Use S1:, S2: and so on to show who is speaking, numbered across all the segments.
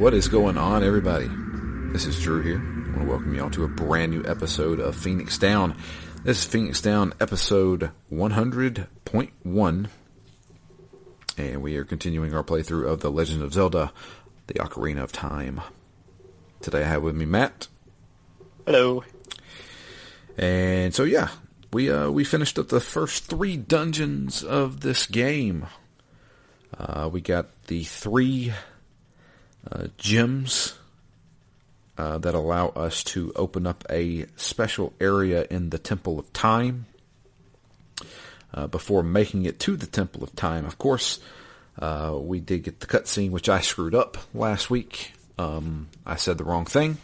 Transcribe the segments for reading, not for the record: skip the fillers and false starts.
S1: What is going on, everybody? This is Drew here. I want to welcome you all to a brand new episode of Phoenix Down. This is Phoenix Down episode 100.1, and we are continuing our playthrough of The Legend of Zelda, the Ocarina of Time. Today I have with me Matt.
S2: Hello.
S1: And so yeah, we finished up the first 3 dungeons of this game. We got the 3 gems that allow us to open up a special area in the Temple of Time. Before making it to the Temple of Time, of course, we did get the cutscene, which I screwed up last week. I said the wrong thing.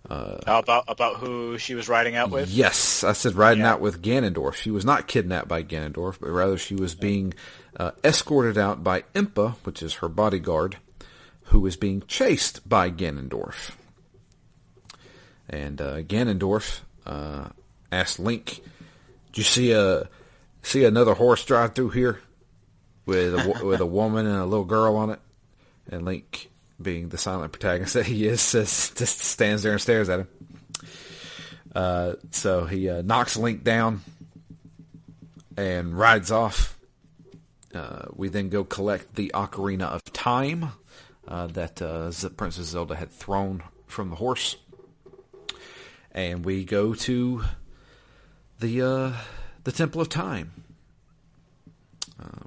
S2: About who she was riding out with?
S1: Yes, I said riding out with Ganondorf. She was not kidnapped by Ganondorf, but rather she was being escorted out by Impa, which is her bodyguard, who is being chased by Ganondorf. And Ganondorf asked Link, "Did you see another horse drive through here with a woman and a little girl on it?" And Link, being the silent protagonist that he is, just stands there and stares at him. So he knocks Link down and rides off. We then go collect the Ocarina of Time that Princess Zelda had thrown from the horse. And we go to the Temple of Time.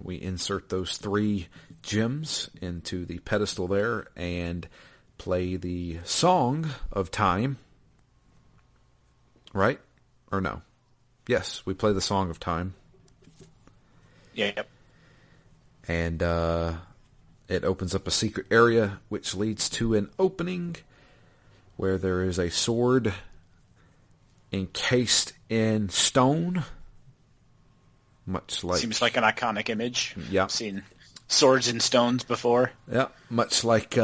S1: We insert those 3 gems into the pedestal there and play the Song of Time. Right? Or no? Yes, we play the Song of Time.
S2: Yep.
S1: And it opens up a secret area which leads to an opening where there is a sword encased in stone. Much like...
S2: Seems like an iconic image.
S1: Yeah.
S2: I've seen swords and stones before.
S1: Yeah, much like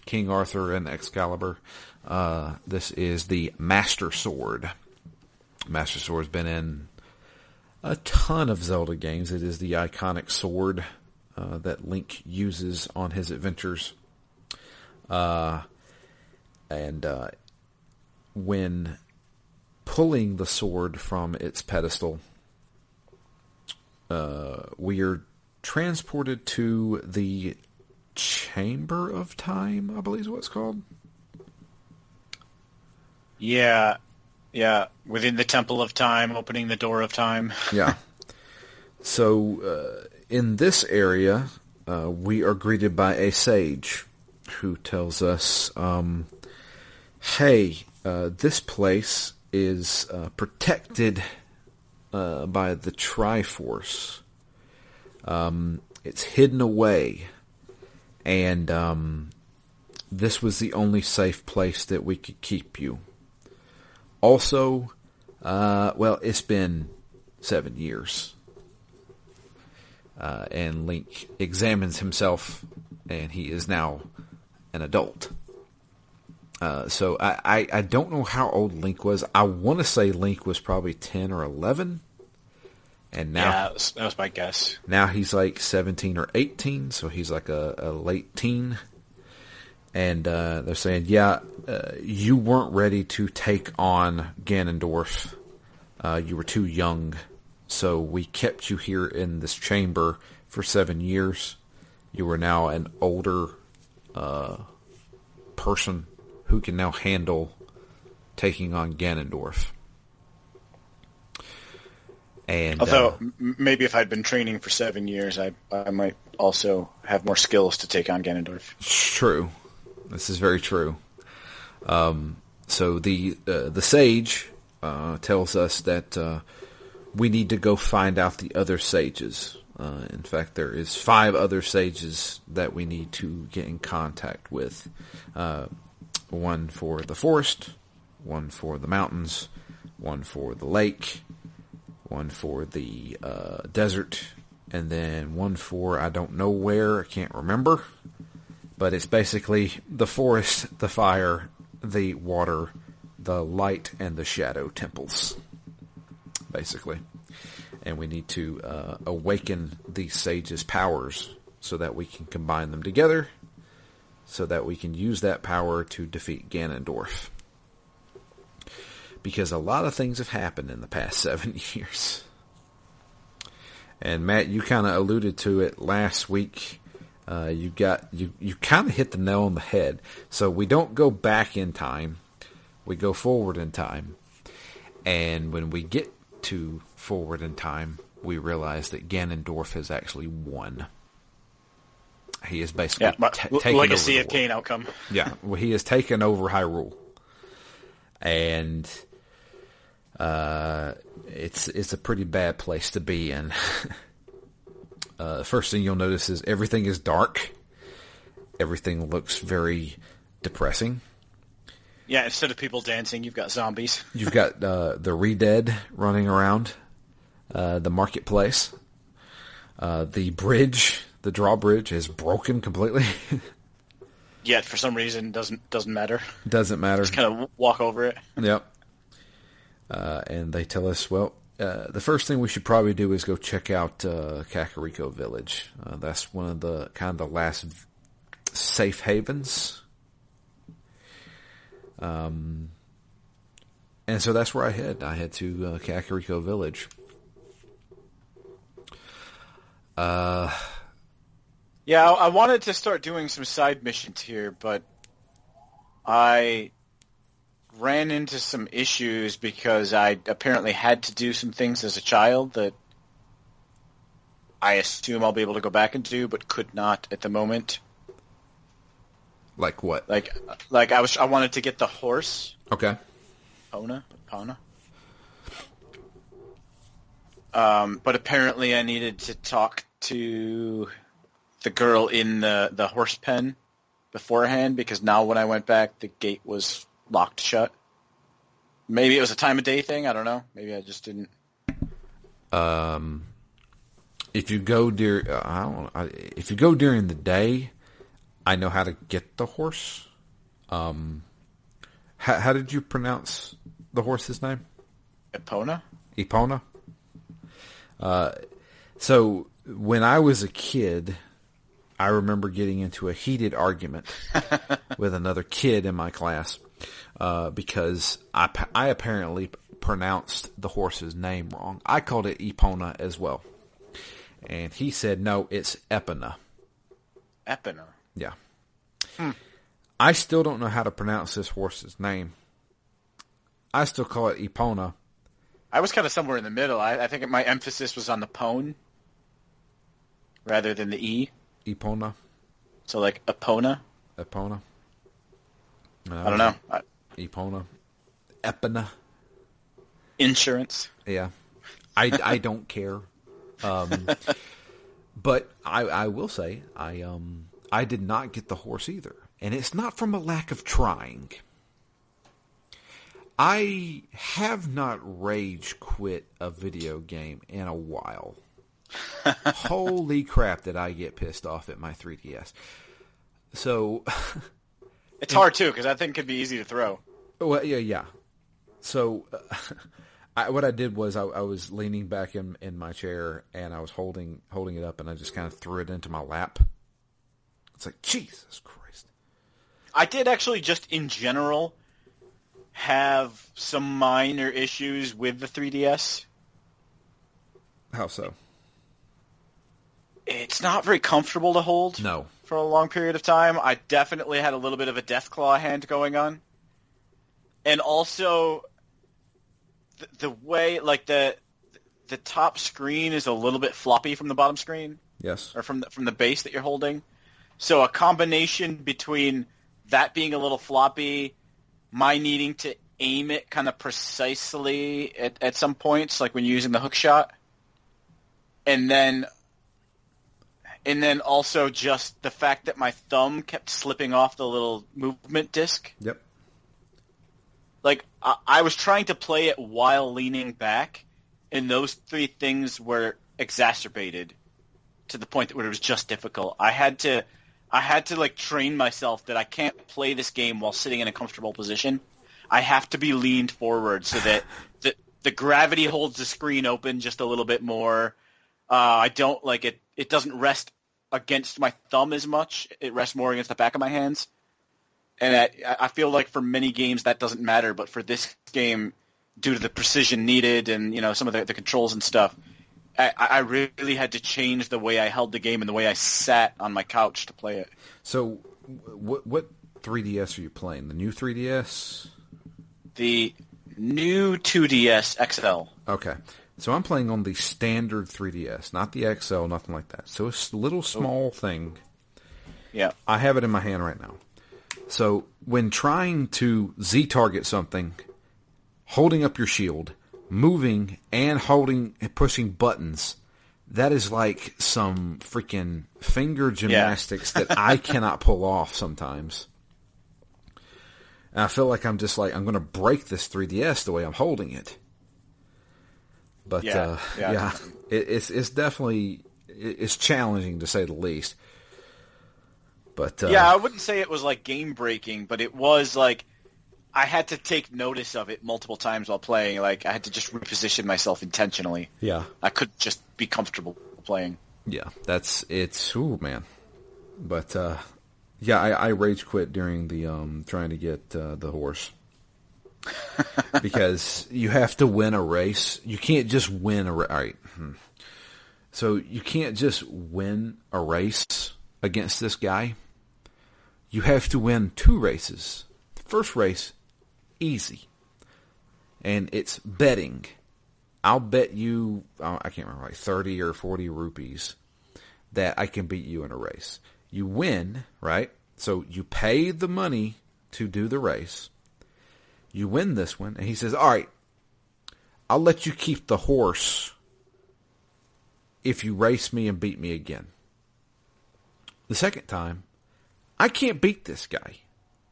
S1: King Arthur and Excalibur. This is the Master Sword. Master Sword's been in a ton of Zelda games. It is the iconic sword that Link uses on his adventures. When pulling the sword from its pedestal, we are transported to the Chamber of Time, I believe is what it's called.
S2: Yeah. Within the Temple of Time, opening the Door of Time.
S1: Yeah. So, in this area, we are greeted by a sage who tells us, hey, this place is protected by the Triforce. It's hidden away, and this was the only safe place that we could keep you. Also, it's been 7 years. And Link examines himself, and he is now an adult. So I don't know how old Link was. I want to say Link was probably 10 or 11. And now,
S2: that was my guess.
S1: Now he's like 17 or 18, so he's like a late teen. And they're saying, you weren't ready to take on Ganondorf. You were too young. So we kept you here in this chamber for 7 years. You are now an older person who can now handle taking on Ganondorf. And
S2: although maybe if I'd been training for 7 years, I might also have more skills to take on Ganondorf.
S1: True, this is very true. So the sage tells us that we need to go find out the other sages. In fact, there is 5 other sages that we need to get in contact with. One for the forest, one for the mountains, one for the lake, one for the desert, and then one for I don't know where, I can't remember. But it's basically the forest, the fire, the water, the light, and the shadow temples, basically. And we need to awaken these sages' powers so that we can combine them together, so that we can use that power to defeat Ganondorf. Because a lot of things have happened in the past 7 years. And Matt, you kind of alluded to it last week. You kind of hit the nail on the head. So we don't go back in time. We go forward in time. And when we get to forward in time, we realize that Ganondorf has actually won. He is basically taken
S2: legacy
S1: over
S2: of Cain outcome.
S1: Yeah, well, he has taken over Hyrule. And it's a pretty bad place to be in. First thing you'll notice is everything is dark. Everything looks very depressing.
S2: Yeah, instead of people dancing, you've got zombies.
S1: You've got the Re-Dead running around the marketplace. The bridge, the drawbridge, is broken completely.
S2: Yet, for some reason, doesn't matter.
S1: Doesn't matter.
S2: Just kind of walk over it.
S1: Yep. And they tell us, well, the first thing we should probably do is go check out Kakariko Village. That's one of the kind of the last safe havens. And so that's where I head. I head to Kakariko Village.
S2: Yeah, I wanted to start doing some side missions here, but I ran into some issues because I apparently had to do some things as a child that I assume I'll be able to go back and do, but could not at the moment.
S1: Like what?
S2: Like I wanted to get the horse.
S1: Okay.
S2: Epona. But apparently I needed to talk to the girl in the horse pen beforehand, because now when I went back, the gate was locked shut. Maybe it was a time of day thing. I don't know. Maybe I just didn't.
S1: If you go if you go during the day, I know how to get the horse. How did you pronounce the horse's name?
S2: Epona?
S1: Epona? So when I was a kid, I remember getting into a heated argument with another kid in my class because I apparently pronounced the horse's name wrong. I called it Epona as well. And he said, no, it's Epona.
S2: Epona?
S1: Yeah. I still don't know how to pronounce this horse's name. I still call it Epona.
S2: I was kind of somewhere in the middle. I think my emphasis was on the pone rather than the E.
S1: Epona.
S2: So like Epona?
S1: Epona.
S2: I don't know.
S1: Epona. Epona.
S2: Insurance.
S1: Yeah. I don't care. But I will say I did not get the horse either. And it's not from a lack of trying. I have not rage quit a video game in a while. Holy crap did I get pissed off at my 3DS. So
S2: it's hard too, because that thing could be easy to throw.
S1: Well, yeah. So what I did was I was leaning back in my chair and I was holding it up and I just kind of threw it into my lap. It's like, Jesus Christ.
S2: I did actually just in general have some minor issues with the 3DS.
S1: How so?
S2: It's not very comfortable to hold.
S1: No.
S2: For a long period of time. I definitely had a little bit of a Deathclaw hand going on. And also, the way, like, the top screen is a little bit floppy from the bottom screen.
S1: Yes.
S2: Or from the base that you're holding. So a combination between that being a little floppy, my needing to aim it kind of precisely at some points, like when you're using the hook shot, and then also just the fact that my thumb kept slipping off the little movement disc.
S1: Yep.
S2: Like, I was trying to play it while leaning back, and those three things were exacerbated to the point where it was just difficult. I had to like train myself that I can't play this game while sitting in a comfortable position. I have to be leaned forward so that the gravity holds the screen open just a little bit more. I don't like it. It doesn't rest against my thumb as much. It rests more against the back of my hands. And I feel like for many games that doesn't matter, but for this game, due to the precision needed and some of the controls and stuff, I really had to change the way I held the game and the way I sat on my couch to play it.
S1: So, what 3DS are you playing? The new 3DS?
S2: The new 2DS XL.
S1: Okay. So I'm playing on the standard 3DS, not the XL, nothing like that. So it's a little small thing.
S2: Yeah.
S1: I have it in my hand right now. So when trying to Z-target something, holding up your shield, moving and holding and pushing buttons, that is like some freaking finger gymnastics that I cannot pull off sometimes. And I feel like I'm going to break this 3DS the way I'm holding it. But it's definitely it's challenging to say the least. But
S2: I wouldn't say it was like game breaking, but it was like I had to take notice of it multiple times while playing. Like I had to just reposition myself intentionally.
S1: Yeah,
S2: I couldn't just be comfortable playing.
S1: Yeah, ooh man. But I rage quit during the trying to get the horse. Because you have to win a race. You can't just win a race. All right. So you can't just win a race against this guy. You have to win 2 races. The first race, easy. And it's betting. I'll bet you, I can't remember, like 30 or 40 rupees that I can beat you in a race. You win, right? So you pay the money to do the race. You win this one, and he says, all right, I'll let you keep the horse if you race me and beat me again. The second time, I can't beat this guy.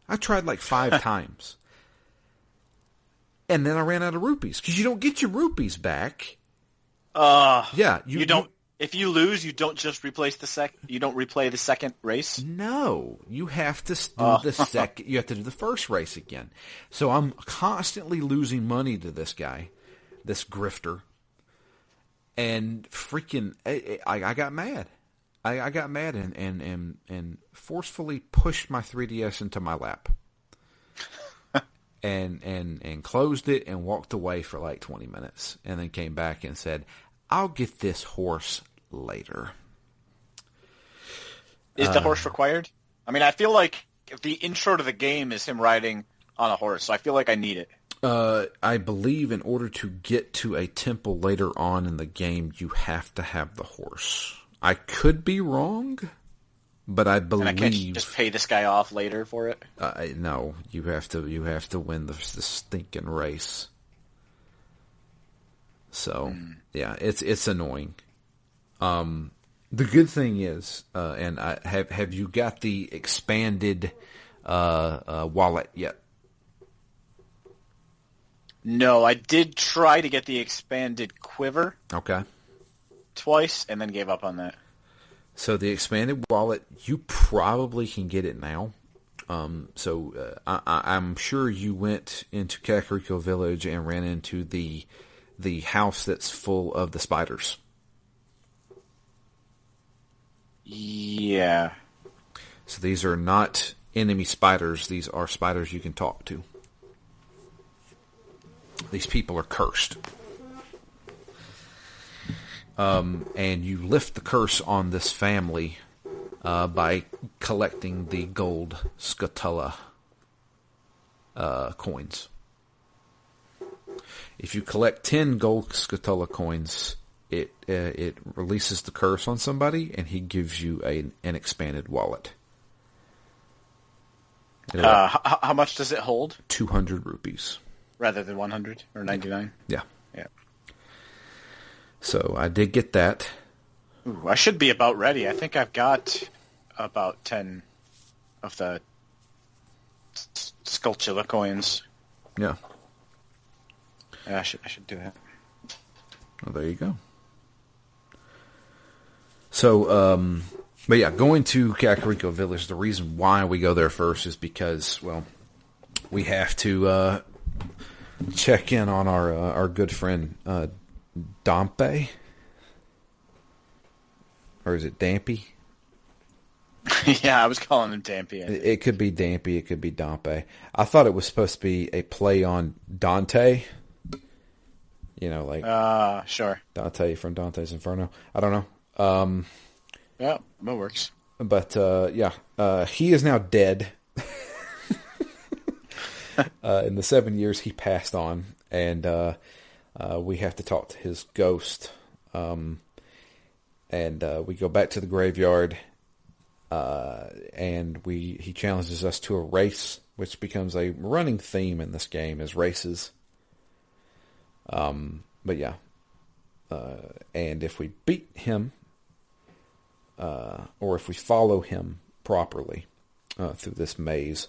S1: I tried like 5 times. And then I ran out of rupees, because you don't get your rupees back.
S2: You don't. If you lose, you don't just replace you don't replay the second race?
S1: No, you have to do the second. You have to do the first race again. So I'm constantly losing money to this guy, this grifter, and freaking, I got mad. I got mad and forcefully pushed my 3DS into my lap, and closed it and walked away for like 20 minutes, and then came back and said, "I'll get this horse later."
S2: Is the horse required? I mean, I feel like the intro to the game is him riding on a horse, so I feel like I need it.
S1: I believe in order to get to a temple later on in the game, you have to have the horse. I could be wrong, but I believe...
S2: And I can't just pay this guy off later for it?
S1: No, you have to win the stinking race. So, yeah, it's annoying. The good thing is, and have you got the expanded wallet yet?
S2: No, I did try to get the expanded quiver.
S1: Okay.
S2: Twice, and then gave up on that.
S1: So the expanded wallet, you probably can get it now. I'm sure you went into Kakariko Village and ran into the house that's full of the spiders.
S2: Yeah.
S1: So these are not enemy spiders. These are spiders you can talk to. These people are cursed. And you lift the curse on this family by collecting the gold Scatella coins. If you collect 10 gold Scatella coins, it releases the curse on somebody, and he gives you an expanded wallet.
S2: How much does it hold?
S1: 200 rupees.
S2: Rather than 100 or 99?
S1: Yeah.
S2: Yeah.
S1: So I did get that.
S2: Ooh, I should be about ready. I think I've got about 10 of the Skulltula coins.
S1: Yeah.
S2: Yeah, I should do that.
S1: Well, there you go. So, but yeah, going to Kakariko Village, the reason why we go there first is because, well, we have to check in on our good friend Dampe, or is it Dampy?
S2: Yeah, I was calling him Dampy.
S1: It could be Dampy, it could be Dampe. I thought it was supposed to be a play on Dante. Like
S2: Sure.
S1: Dante from Dante's Inferno. I don't know.
S2: Yeah, that works.
S1: But he is now dead. In the 7 years he passed on, and we have to talk to his ghost. And we go back to the graveyard, and he challenges us to a race, which becomes a running theme in this game, is races. But yeah, and if we beat him, or if we follow him properly through this maze,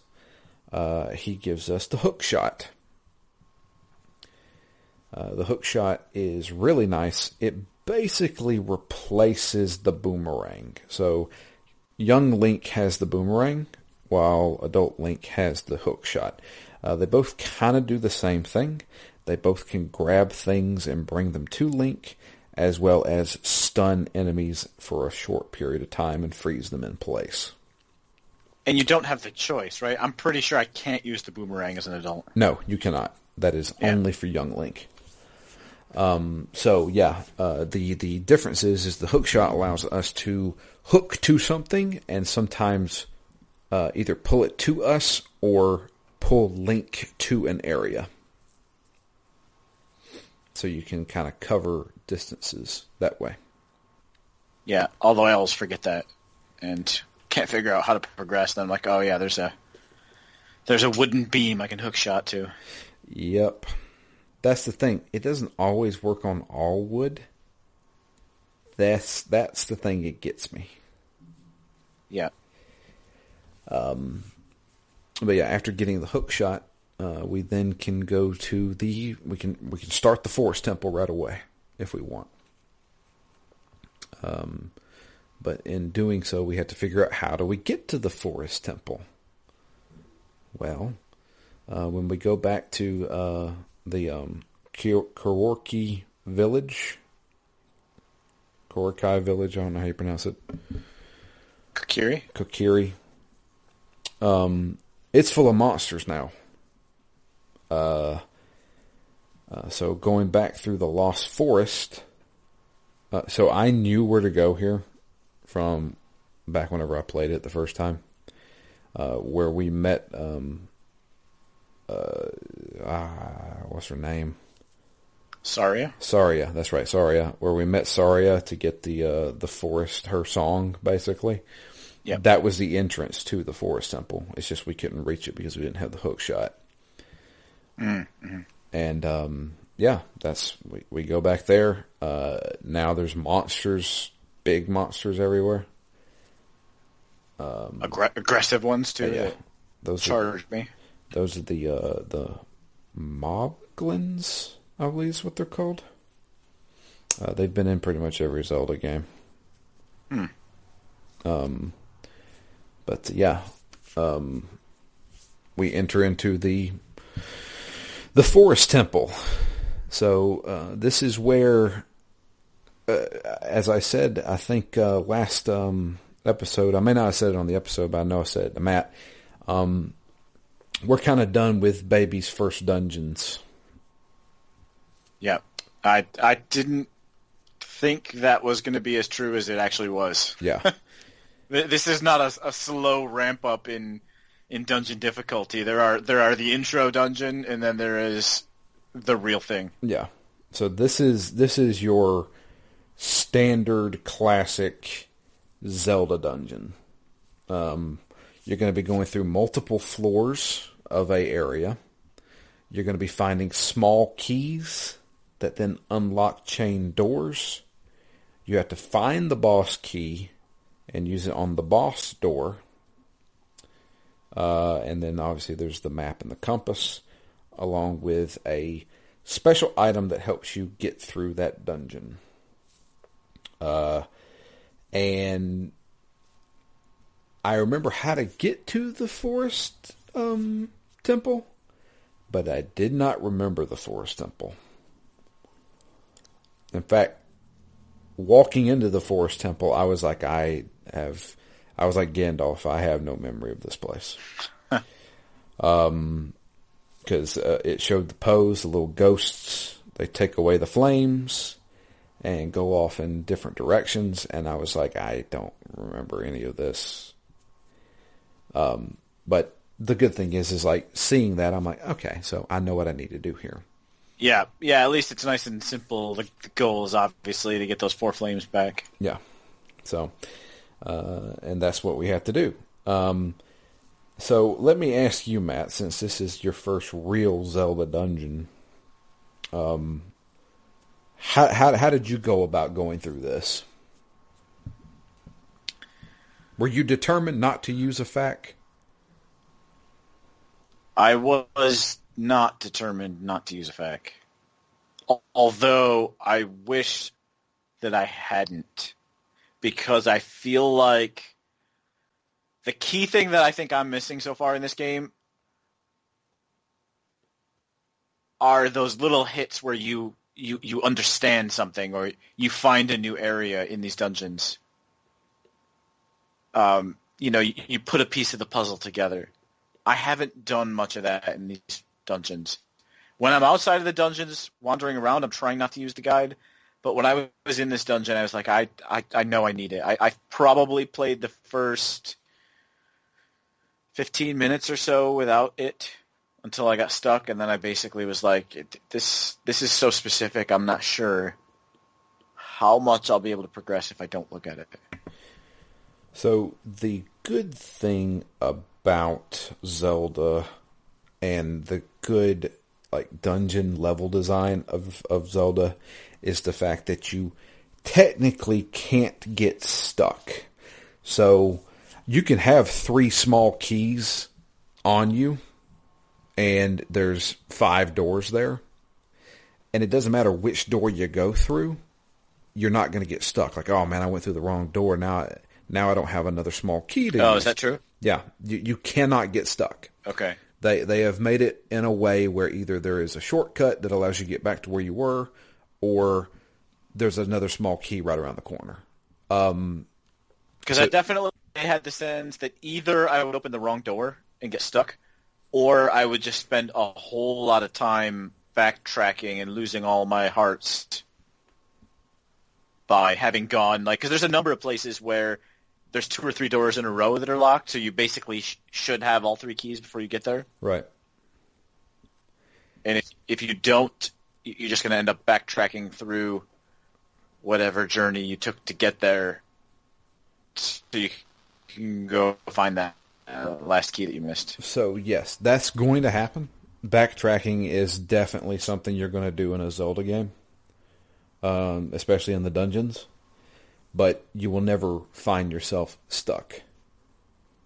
S1: he gives us the hook shot. The hook shot is really nice. It basically replaces the boomerang. So young Link has the boomerang, while adult Link has the hook shot. They both kind of do the same thing. They both can grab things and bring them to Link, as well as stun enemies for a short period of time and freeze them in place.
S2: And you don't have the choice, right? I'm pretty sure I can't use the boomerang as an adult.
S1: No, you cannot. That is only for young Link. The difference is the hook shot allows us to hook to something and sometimes either pull it to us or pull Link to an area. So you can kind of cover distances that way.
S2: Yeah, although I always forget that and can't figure out how to progress. Then I'm like, oh yeah, there's a wooden beam I can hook shot to.
S1: Yep. That's the thing. It doesn't always work on all wood. That's the thing that gets me.
S2: Yeah.
S1: But yeah, after getting the hook shot, we then can go to we can start the forest temple right away if we want. But in doing so, we have to figure out how do we get to the forest temple. Well, when we go back to the Kaworki village, Korokai village, I don't know how you pronounce it. Kokiri. It's full of monsters now. So going back through the Lost Forest, so I knew where to go here from back whenever I played it the first time, where we met, what's her name?
S2: Saria?
S1: Saria, that's right, Saria. Where we met Saria to get the forest, her song, basically.
S2: Yeah.
S1: That was the entrance to the forest temple. It's just we couldn't reach it because we didn't have the hook shot.
S2: Mm-hmm.
S1: And we go back there. Now there's monsters, big monsters everywhere.
S2: Aggressive ones too.
S1: Yeah,
S2: those charged me.
S1: Those are the Moglins, I believe is what they're called. They've been in pretty much every Zelda game. But yeah, we enter into the forest temple. So this is where, as I said, I think last episode, I may not have said it on the episode, but I know I said it to Matt. We're kind of done with Baby's first dungeons.
S2: Yeah, I didn't think that was going to be as true as it actually was.
S1: Yeah.
S2: This is not a slow ramp up in dungeon difficulty. There are the intro dungeon, and then there is the real thing.
S1: Yeah. So this is your standard classic Zelda dungeon. You're going to be going through multiple floors of a area. You're going to be finding small keys that then unlock chain doors. You have to find the boss key and use it on the boss door. And then obviously there's the map and the compass, along with a special item that helps you get through that dungeon. And I remember how to get to the forest temple, but I did not remember the forest temple. In fact, walking into the forest temple, I was like, I I was like, Gandalf, I have no memory of this place. Because it showed the pose, the little ghosts. They take away the flames and go off in different directions. And I was like, I don't remember any of this. But the good thing is like seeing that, I'm like, okay, so I know what I need to do here.
S2: Yeah. At least it's nice and simple. The goal is obviously to get those 4 flames back.
S1: Yeah. So, and that's what we have to do. So let me ask you, Matt, since this is your first real Zelda dungeon, how did you go about going through this? Were you determined not to use a FAQ?
S2: I was not determined not to use a FAQ. Although I wish that I hadn't. Because I feel like the key thing that I think I'm missing so far in this game are those little hits where you understand something or you find a new area in these dungeons. You put a piece of the puzzle together. I haven't done much of that in these dungeons. When I'm outside of the dungeons, wandering around, I'm trying not to use the guide. But when I was in this dungeon, I was like, I know I need it. I probably played the first 15 minutes or so without it until I got stuck, and then I basically was like, this is so specific, I'm not sure how much I'll be able to progress if I don't look at it.
S1: So the good thing about Zelda and the good dungeon level design of Zelda is the fact that you technically can't get stuck. So you can have 3 small keys on you, and there's 5 doors there. And it doesn't matter which door you go through, you're not going to get stuck. Like, oh man, I went through the wrong door. Now I don't have another small key to use.
S2: Oh, is that true?
S1: Yeah, you cannot get stuck.
S2: Okay.
S1: They have made it in a way where either there is a shortcut that allows you to get back to where you were, or there's another small key right around the corner.
S2: Because I definitely had the sense that either I would open the wrong door and get stuck, or I would just spend a whole lot of time backtracking and losing all my hearts by having gone, because there's a number of places where there's 2 or 3 doors in a row that are locked, so you basically should have all 3 keys before you get there.
S1: Right.
S2: And if you don't, you're just going to end up backtracking through whatever journey you took to get there, so you can go find that last key that you missed.
S1: So yes, that's going to happen. Backtracking is definitely something you're going to do in a Zelda game, especially in the dungeons. But you will never find yourself stuck.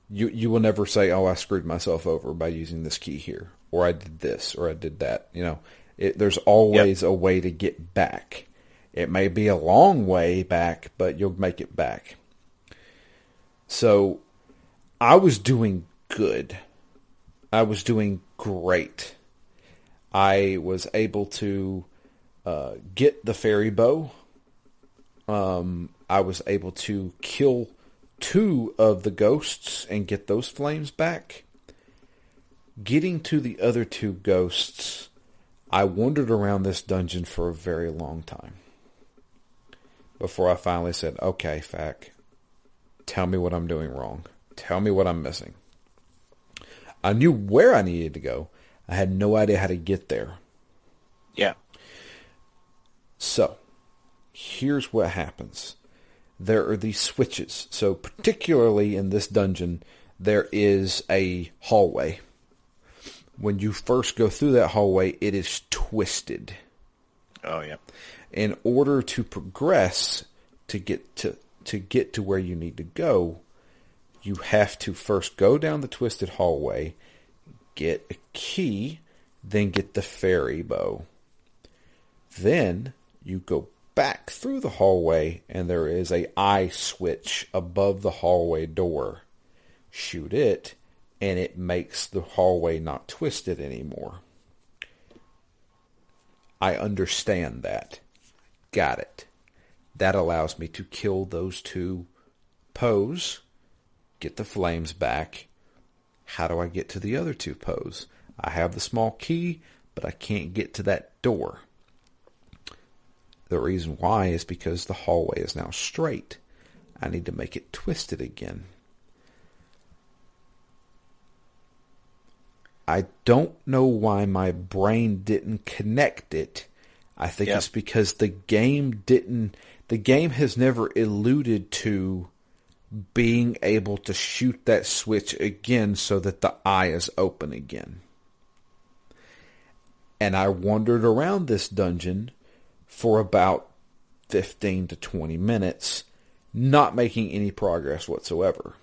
S1: You will never say, oh, I screwed myself over by using this key here, or I did this, or I did that. There's always a way to get back. It may be a long way back, but you'll make it back. So I was doing good. I was doing great. I was able to get the fairy bow. I was able to kill 2 of the ghosts and get those flames back. Getting to the other 2 ghosts, I wandered around this dungeon for a very long time before I finally said, okay, FAQ, tell me what I'm doing wrong. Tell me what I'm missing. I knew where I needed to go. I had no idea how to get there.
S2: Yeah.
S1: So, here's what happens. There are these switches. So, particularly in this dungeon, there is a hallway. When you first go through that hallway, it is twisted.
S2: Oh, yeah.
S1: In order to progress to get to where you need to go, you have to first go down the twisted hallway, get a key, then get the fairy bow. Then you go back through the hallway, and there is a eye switch above the hallway door. Shoot it, and it makes the hallway not twisted anymore. I understand that. Got it. That allows me to kill those 2 Poes get the flames back. How do I get to the other two posts? I have the small key, but I can't get to that door. The reason why is because the hallway is now straight. I need to make it twisted again. I don't know why my brain didn't connect it. I think it's because the game has never alluded to being able to shoot that switch again so that the eye is open again. And I wandered around this dungeon for about 15 to 20 minutes, not making any progress whatsoever.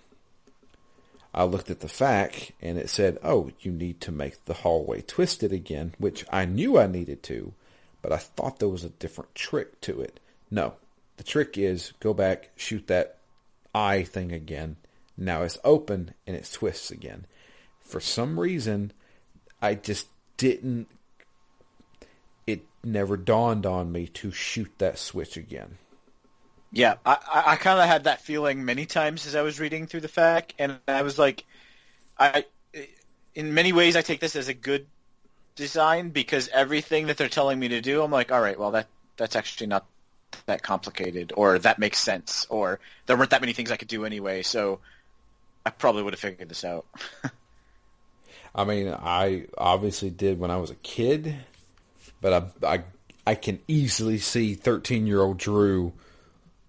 S1: I looked at the FAQ and it said, oh, you need to make the hallway twisted again, which I knew I needed to, but I thought there was a different trick to it. No, the trick is go back, shoot that eye thing again. Now it's open and it twists again. For some reason, I just didn't, it never dawned on me to shoot that switch again.
S2: Yeah, I kind of had that feeling many times as I was reading through the FAQ, and I was like, in many ways I take this as a good design, because everything that they're telling me to do, I'm like, all right, well, that's actually not that complicated, or that makes sense, or there weren't that many things I could do anyway, so I probably would have figured this out.
S1: I mean, I obviously did when I was a kid, but I can easily see 13-year-old Drew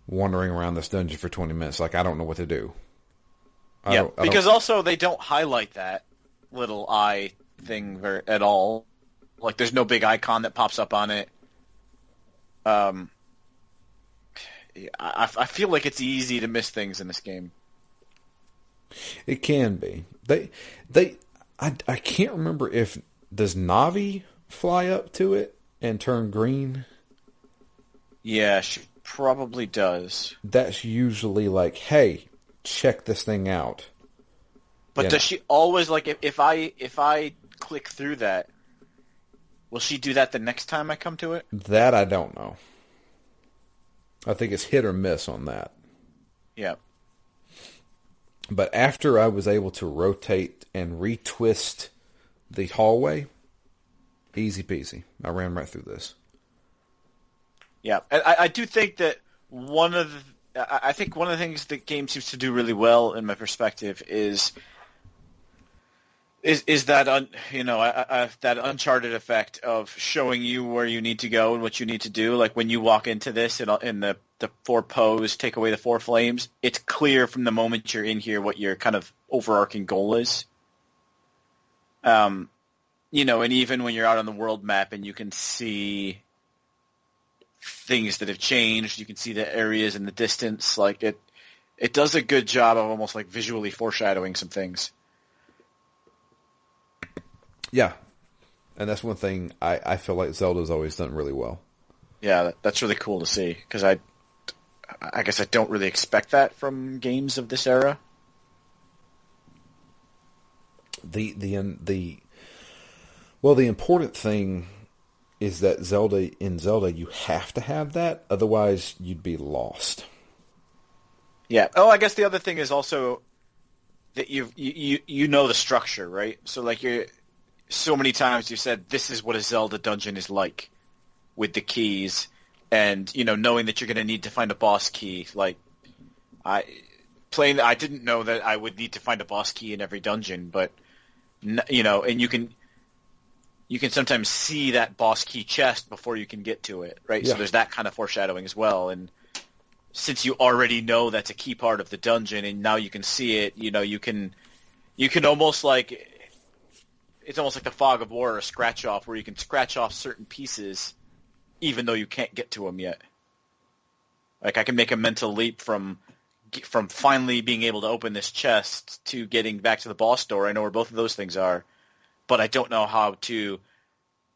S1: wandering around this dungeon for 20 minutes. Like, I don't know what to do.
S2: Because also they don't highlight that little eye thing at all. Like, there's no big icon that pops up on it. I feel like it's easy to miss things in this game.
S1: It can be. I can't remember if, does Navi fly up to it and turn green?
S2: Yeah, she probably does.
S1: That's usually like, hey, check this thing out.
S2: But does she always, like, if I click through that, will she do that the next time I come to it?
S1: That I don't know. I think it's hit or miss on that.
S2: Yeah.
S1: But after I was able to rotate and retwist the hallway, easy peasy. I ran right through this.
S2: Yeah, and I do think that one of the things the game seems to do really well, in my perspective, is that that Uncharted effect of showing you where you need to go and what you need to do. Like when you walk into this in the 4 pose, take away the 4 flames, it's clear from the moment you're in here what your kind of overarching goal is. And even when you're out on the world map and you can see things that have changed, you can see the areas in the distance. Like it does a good job of almost like visually foreshadowing some things.
S1: Yeah, and that's one thing I feel like Zelda's always done really well.
S2: Yeah, that's really cool to see, because I guess I don't really expect that from games of this era.
S1: The important thing is that in Zelda you have to have that, otherwise you'd be lost.
S2: Yeah. Oh, I guess the other thing is also that you know the structure, right? So like so many times you said this is what a Zelda dungeon is like, with the keys, and knowing that you're going to need to find a boss key. Like I didn't know that I would need to find a boss key in every dungeon, but and you can sometimes see that boss key chest before you can get to it, right? Yeah. So there's that kind of foreshadowing as well. And since you already know that's a key part of the dungeon, and now you can see it, you can almost like, it's almost like the fog of war or a scratch off, where you can scratch off certain pieces even though you can't get to them yet. Like I can make a mental leap from finally being able to open this chest to getting back to the boss door. I know where both of those things are, but I don't know how to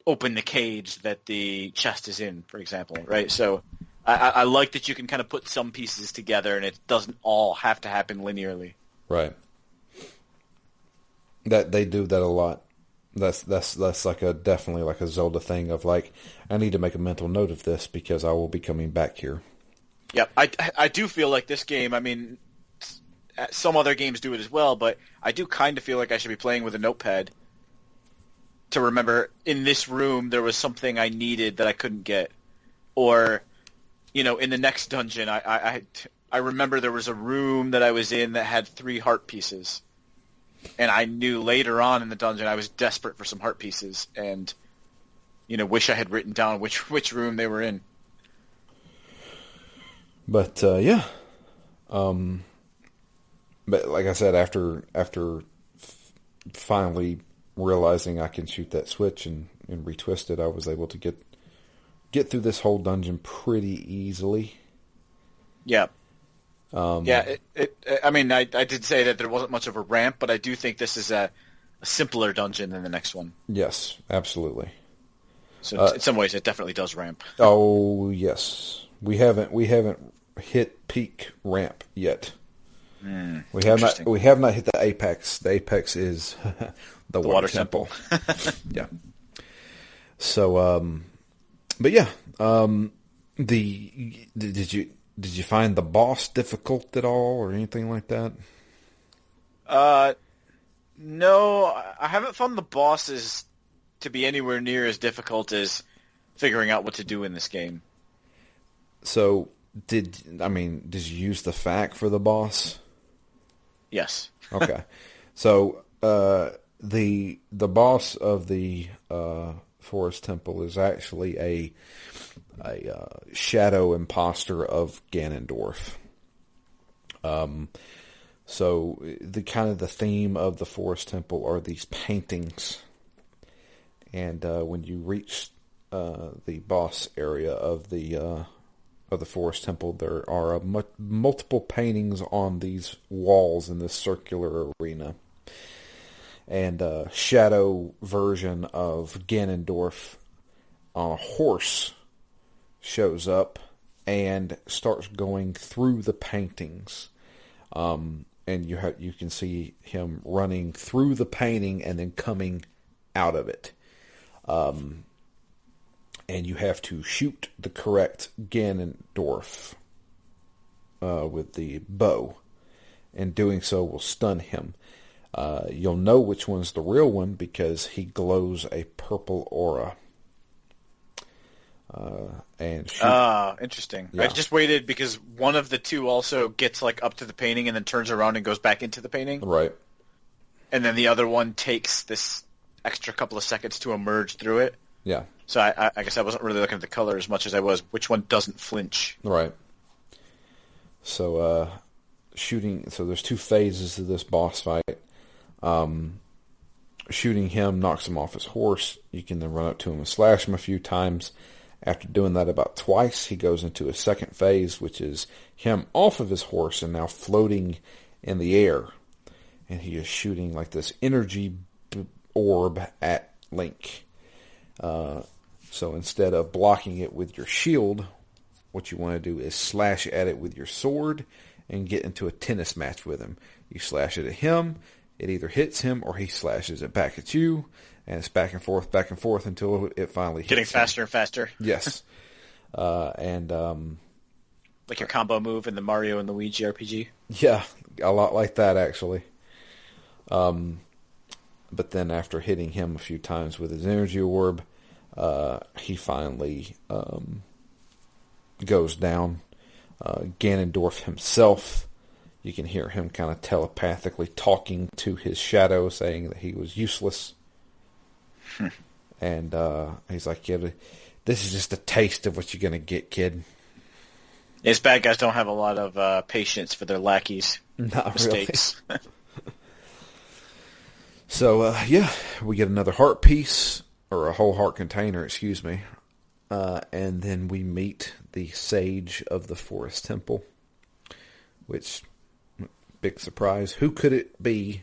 S2: open the cage that the chest is in, for example, right? So I like that you can kind of put some pieces together and it doesn't all have to happen linearly.
S1: Right. That they do that a lot. That's like definitely like a Zelda thing of like, I need to make a mental note of this because I will be coming back here.
S2: Yep. I do feel like this game, I mean, some other games do it as well, but I do kind of feel like I should be playing with a notepad to remember in this room there was something I needed that I couldn't get. Or, in the next dungeon, I remember there was a room that I was in that had 3 heart pieces. And I knew later on in the dungeon I was desperate for some heart pieces and, wish I had written down which room they were in.
S1: But, yeah. But like I said, after finally realizing I can shoot that switch and retwist it, I was able to get through this whole dungeon pretty easily.
S2: Yeah. I did say that there wasn't much of a ramp, but I do think this is a simpler dungeon than the next one.
S1: Yes, absolutely.
S2: So in some ways, it definitely does ramp.
S1: Oh yes, we haven't hit peak ramp yet. We have not hit the apex. The apex is the water temple. Yeah. So, but yeah, did you find the boss difficult at all or anything like that?
S2: No, I haven't found the bosses to be anywhere near as difficult as figuring out what to do in this game.
S1: So, did you use the fac for the boss?
S2: Yes.
S1: Okay. So, the boss of the Forest Temple is actually a shadow imposter of Ganondorf. So the theme of the Forest Temple are these paintings, and when you reach the boss area of the Forest Temple, there are multiple paintings on these walls in this circular arena. And a shadow version of Ganondorf on a horse shows up and starts going through the paintings. And you can see him running through the painting and then coming out of it. And you have to shoot the correct Ganondorf with the bow. And doing so will stun him. You'll know which one's the real one because he glows a purple aura.
S2: Interesting.
S1: Yeah.
S2: I just waited because one of the two also gets up to the painting and then turns around and goes back into the painting.
S1: Right.
S2: And then the other one takes this extra couple of seconds to emerge through it.
S1: Yeah.
S2: So I guess I wasn't really looking at the color as much as I was which one doesn't flinch.
S1: Right. So, shooting. So there's 2 phases to this boss fight. Shooting him knocks him off his horse. You can then run up to him and slash him a few times. After doing that about twice, he goes into a second phase, which is him off of his horse and now floating in the air. And he is shooting this energy orb at Link. So instead of blocking it with your shield, what you want to do is slash at it with your sword and get into a tennis match with him. You slash it at him, it either hits him or he slashes it back at you, and it's back and forth until it finally hits
S2: Getting
S1: him.
S2: faster and faster.
S1: Yes.
S2: Like your combo move in the Mario and Luigi RPG?
S1: Yeah, a lot like that, actually. But then after hitting him a few times with his energy orb, he finally goes down. Ganondorf himself, you can hear him kind of telepathically talking to his shadow, saying that he was useless. And he's like, yeah, this is just a taste of what you're going to get, kid.
S2: Yes, bad guys don't have a lot of patience for their lackeys' mistakes.
S1: Really. So, yeah, we get another heart piece, or a whole heart container, excuse me. And then we meet the Sage of the Forest Temple, which, big surprise, who could it be?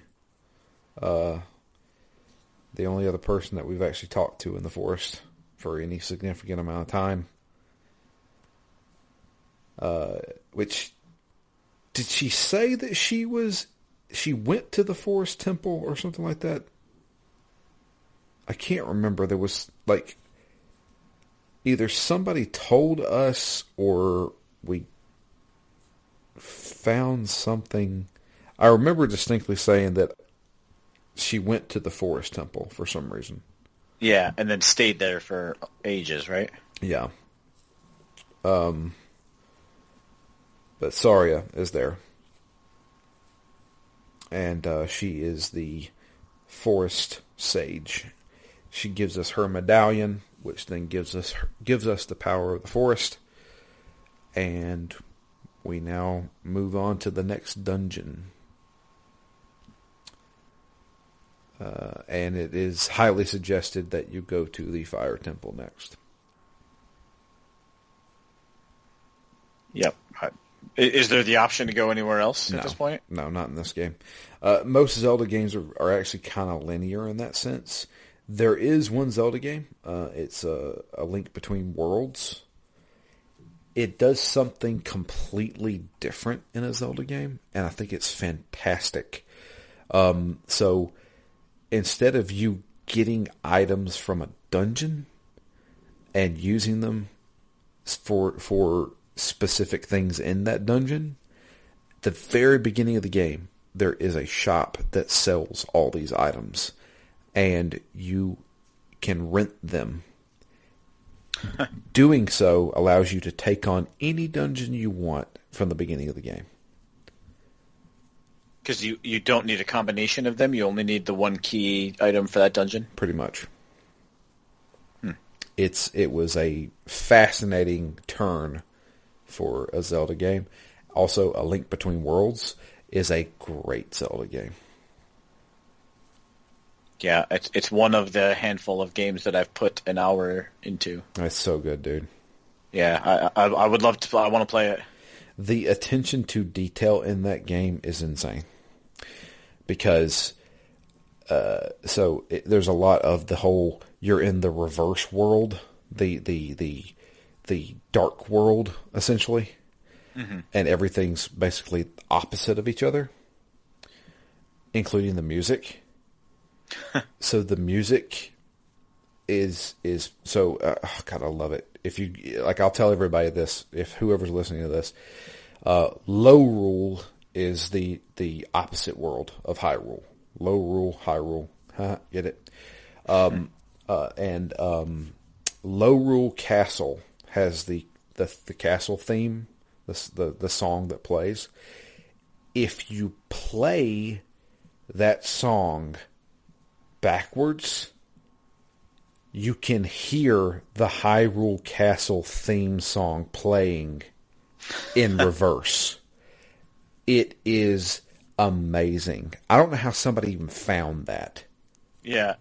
S1: The only other person that we've actually talked to in the forest for any significant amount of time. Which, did she say that she went to the Forest Temple or something like that? I can't remember. There was either somebody told us or we found something. I remember distinctly saying that she went to the forest temple for some reason.
S2: Yeah, and then stayed there for ages, right?
S1: Yeah. But Saria is there. And she is the forest sage. She gives us her medallion, which then gives us the power of the forest. And we now move on to the next dungeon. And it is highly suggested that you go to the fire temple next.
S2: Yep. Is there the option to go anywhere else at this point?
S1: No, not in this game. Most Zelda games are actually kind of linear in that sense. There is one Zelda game. It's a Link Between Worlds. It does something completely different in a Zelda game, and I think it's fantastic. So instead of you getting items from a dungeon and using them for specific things in that dungeon, the very beginning of the game, there is a shop that sells all these items, and you can rent them. Doing so allows you to take on any dungeon you want from the beginning of the game.
S2: Because you don't need a combination of them, you only need the one key item for that dungeon?
S1: Pretty much. It was a fascinating turn for a Zelda game. Also, A Link Between Worlds is a great Zelda game.
S2: Yeah, it's one of the handful of games that I've put an hour into.
S1: It's so good, dude.
S2: Yeah, I would love to. I want to play it.
S1: The attention to detail in that game is insane. Because, there's a lot of the whole, you're in the reverse world, the dark world, essentially. Mm-hmm. And everything's basically opposite of each other, including the music. So the music is so God, I love it. If you like, I'll tell everybody this. If whoever's listening to this, Low is the opposite world of Hyrule. Low Hyrule. Get it? And Low Castle has the castle theme, the song that plays. If you play that song backwards, you can hear the Hyrule Castle theme song playing in reverse. It is amazing. I don't know how somebody even found that.
S2: Yeah,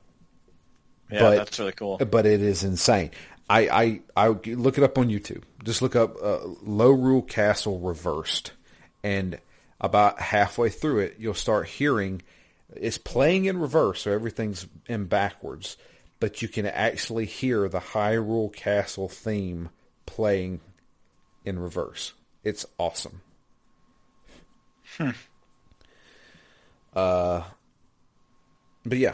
S2: that's really cool.
S1: But it is insane. I look it up on YouTube. Just look up Low Castle reversed, and about halfway through it, you'll start hearing it's playing in reverse, so everything's in backwards, but you can actually hear the Hyrule Castle theme playing in reverse. It's awesome. But yeah.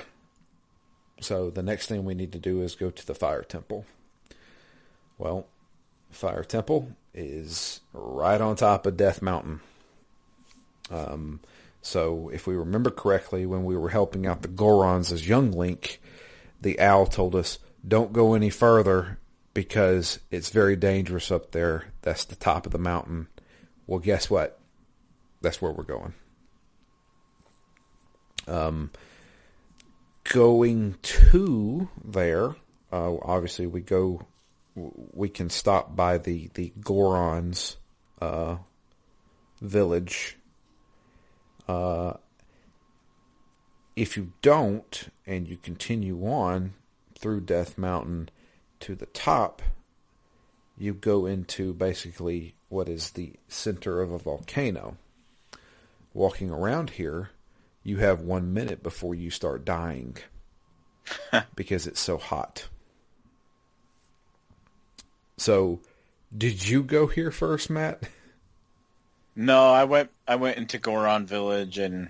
S1: So the next thing we need to do is go to the Fire Temple. Well, Fire Temple is right on top of Death Mountain. So if we remember correctly, when we were helping out the Gorons as young Link, the owl told us, don't go any further because it's very dangerous up there. That's the top of the mountain. Well, guess what? That's where we're going. Going to there, obviously we can stop by the Gorons village. If you don't, and you continue on through Death Mountain to the top, you go into basically what is the center of a volcano. Walking around here, you have 1 minute before you start dying because it's so hot. So, did you go here first, Matt?
S2: No, I went into Goron Village and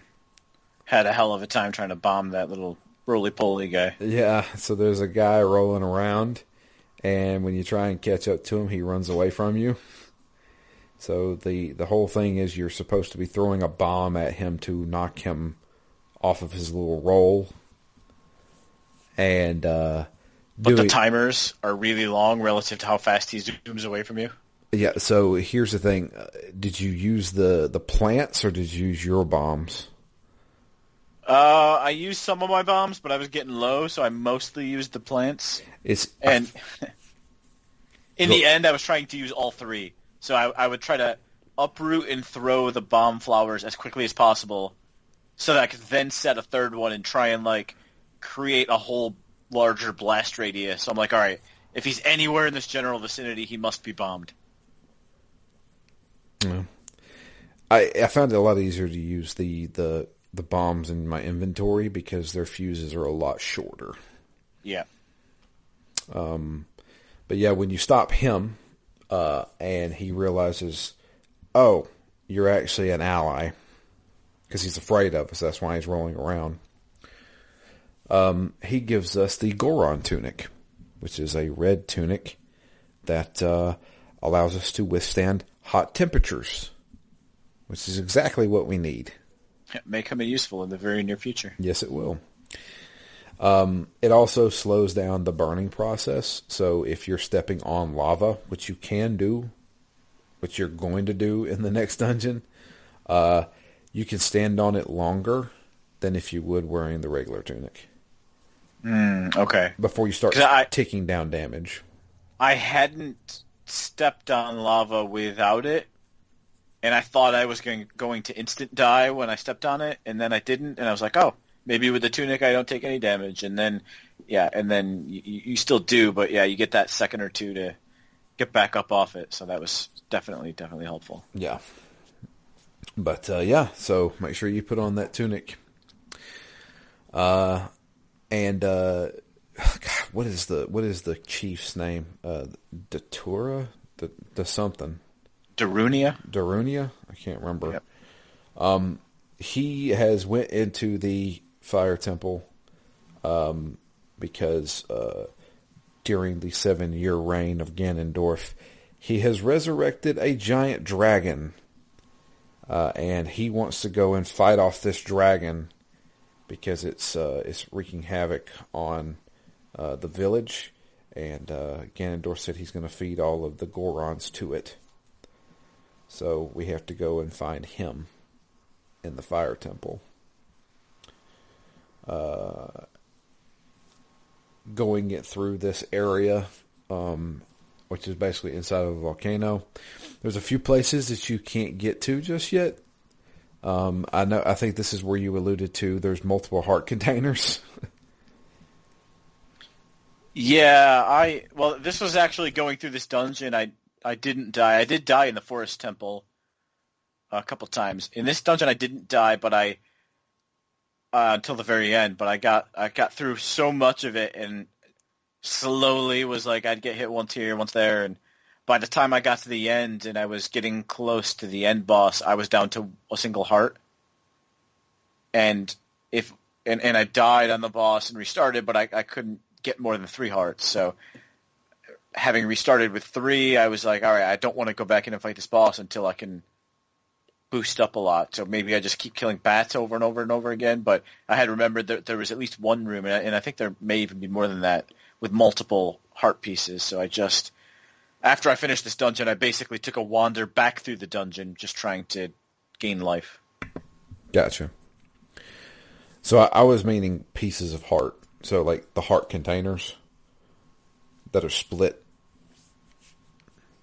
S2: had a hell of a time trying to bomb that little roly-poly guy.
S1: Yeah, so there's a guy rolling around, and when you try and catch up to him, he runs away from you. So the whole thing is you're supposed to be throwing a bomb at him to knock him off of his little roll. And
S2: But the timers are really long relative to how fast he zooms away from you.
S1: Yeah, so here's the thing. Did you use the plants or did you use your bombs?
S2: I used some of my bombs, but I was getting low, so I mostly used the plants. In the end, I was trying to use all three. So I would try to uproot and throw the bomb flowers as quickly as possible so that I could then set a third one and try and, like, create a whole larger blast radius. So I'm like, all right, if he's anywhere in this general vicinity, he must be bombed.
S1: Yeah. I found it a lot easier to use the bombs in my inventory because their fuses are a lot shorter.
S2: Yeah.
S1: But yeah, when you stop him, and he realizes, oh, you're actually an ally, because he's afraid of us. That's why he's rolling around. He gives us the Goron Tunic, which is a red tunic that allows us to withstand hot temperatures, which is exactly what we need.
S2: It may come in useful in the very near future.
S1: Yes, it will. It also slows down the burning process. So if you're stepping on lava, which you can do, which you're going to do in the next dungeon, you can stand on it longer than if you would wearing the regular tunic.
S2: Okay.
S1: Before you start ticking down damage.
S2: I hadn't stepped on lava without it, and I thought I was going to instant die when I stepped on it, and then I didn't, and I was like, oh, maybe with the tunic I don't take any damage, and then, you still do, but yeah, you get that second or two to get back up off it, so that was definitely helpful.
S1: Yeah. But, so make sure you put on that tunic. God, what is the chief's name? Datura? The something. Darunia? I can't remember. Yep. He has went into the fire temple because during the 7-year reign of Ganondorf, he has resurrected a giant dragon, and he wants to go and fight off this dragon because it's wreaking havoc on the village, and Ganondorf said he's going to feed all of the Gorons to it. So we have to go and find him in the fire temple. Going it through this area, which is basically inside of a volcano. There's a few places that you can't get to just yet. I think this is where you alluded to. There's multiple heart containers.
S2: Yeah, this was actually going through this dungeon. I didn't die. I did die in the forest temple a couple times. In this dungeon, I didn't die, but until the very end. But I got through so much of it, and slowly was like I'd get hit once here, once there, and by the time I got to the end and I was getting close to the end boss, I was down to a single heart. And I died on the boss and restarted, but I couldn't get more than 3 hearts. So having restarted with 3, I was like, all right, I don't want to go back in and fight this boss until I can boost up a lot. So maybe I just keep killing bats over and over and over again. But I had remembered that there was at least one room, and I think there may even be more than that, with multiple heart pieces. So after I finished this dungeon, I basically took a wander back through the dungeon, just trying to gain life.
S1: Gotcha. So I was meaning pieces of heart. So like the heart containers that are split.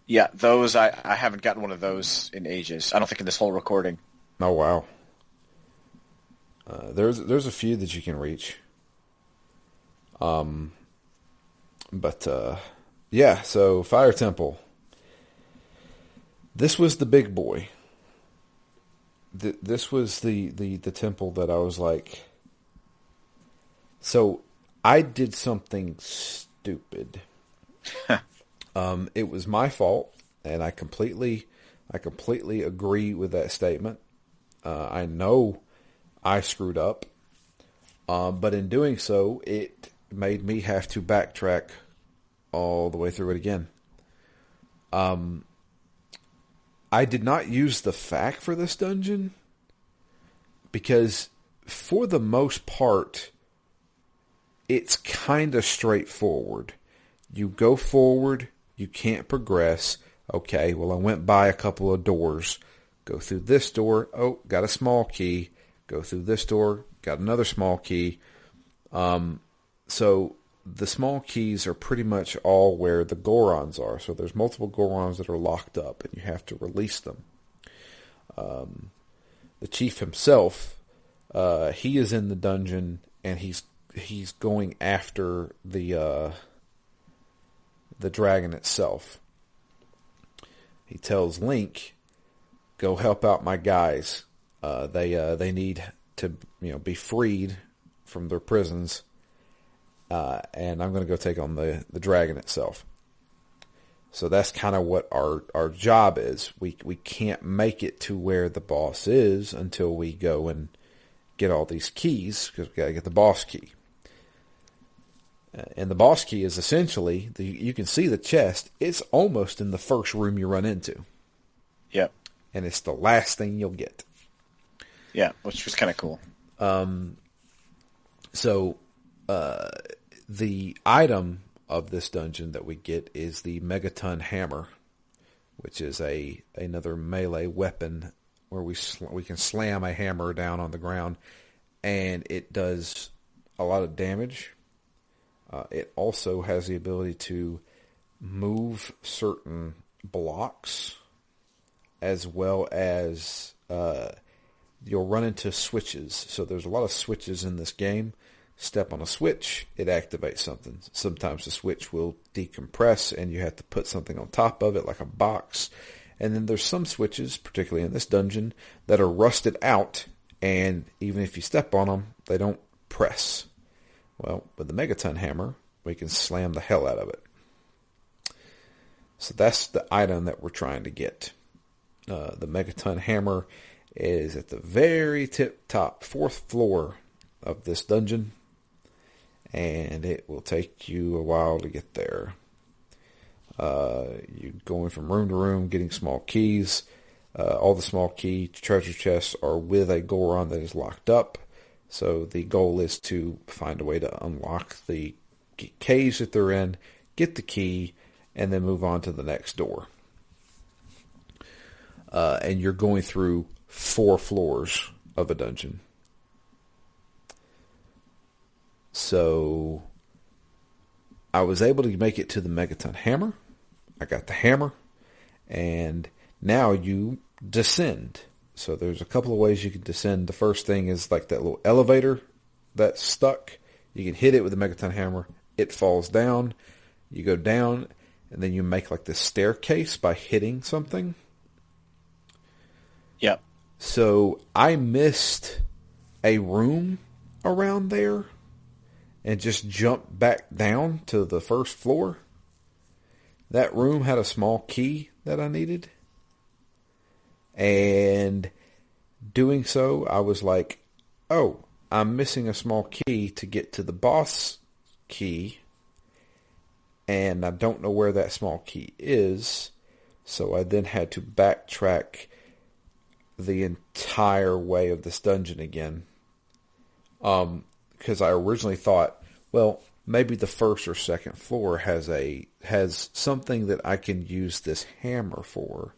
S2: Yeah, those, I haven't gotten one of those in ages. I don't think in this whole recording.
S1: Oh, wow. There's a few that you can reach. Yeah, so Fire Temple. This was the big boy. This was the temple that I was like... So, I did something stupid. It was my fault, and I completely agree with that statement. I know I screwed up, but in doing so, it made me have to backtrack all the way through it again. I did not use the fact for this dungeon because for the most part, it's kind of straightforward. You go forward, you can't progress. Okay, well, I went by a couple of doors. Go through this door. Oh, got a small key. Go through this door. Got another small key. So the small keys are pretty much all where the Gorons are. So there's multiple Gorons that are locked up, and you have to release them. The chief himself, he is in the dungeon, and he's going after the dragon itself. He tells Link, "Go help out my guys. They need to be freed from their prisons, and I'm going to go take on the dragon itself." So that's kind of what our job is. We can't make it to where the boss is until we go and get all these keys, because we got to get the boss key. And the boss key is essentially, you can see the chest. It's almost in the first room you run into.
S2: Yep.
S1: And it's the last thing you'll get.
S2: Yeah, which was kind of cool.
S1: So the item of this dungeon that we get is the Megaton Hammer, which is another melee weapon where we can slam a hammer down on the ground, and it does a lot of damage. It also has the ability to move certain blocks, as well as you'll run into switches. So there's a lot of switches in this game. Step on a switch, it activates something. Sometimes the switch will decompress, and you have to put something on top of it, like a box. And then there's some switches, particularly in this dungeon, that are rusted out, and even if you step on them, they don't press. Well, with the Megaton Hammer, we can slam the hell out of it. So that's the item that we're trying to get. The Megaton Hammer is at the very top, 4th floor of this dungeon, and it will take you a while to get there. You're going from room to room, getting small keys. All the small key treasure chests are with a Goron that is locked up. So the goal is to find a way to unlock the cage that they're in, get the key, and then move on to the next door. And you're going through 4 floors of a dungeon. So I was able to make it to the Megaton Hammer. I got the hammer, and now you descend. So there's a couple of ways you can descend. The first thing is like that little elevator that's stuck. You can hit it with the Megaton Hammer. It falls down. You go down, and then you make like this staircase by hitting something.
S2: Yep.
S1: So I missed a room around there and just jumped back down to the first floor. That room had a small key that I needed. And doing so, I was like, oh, I'm missing a small key to get to the boss key. And I don't know where that small key is. So I then had to backtrack the entire way of this dungeon again. Because I originally thought, well, maybe the first or second floor has something that I can use this hammer for.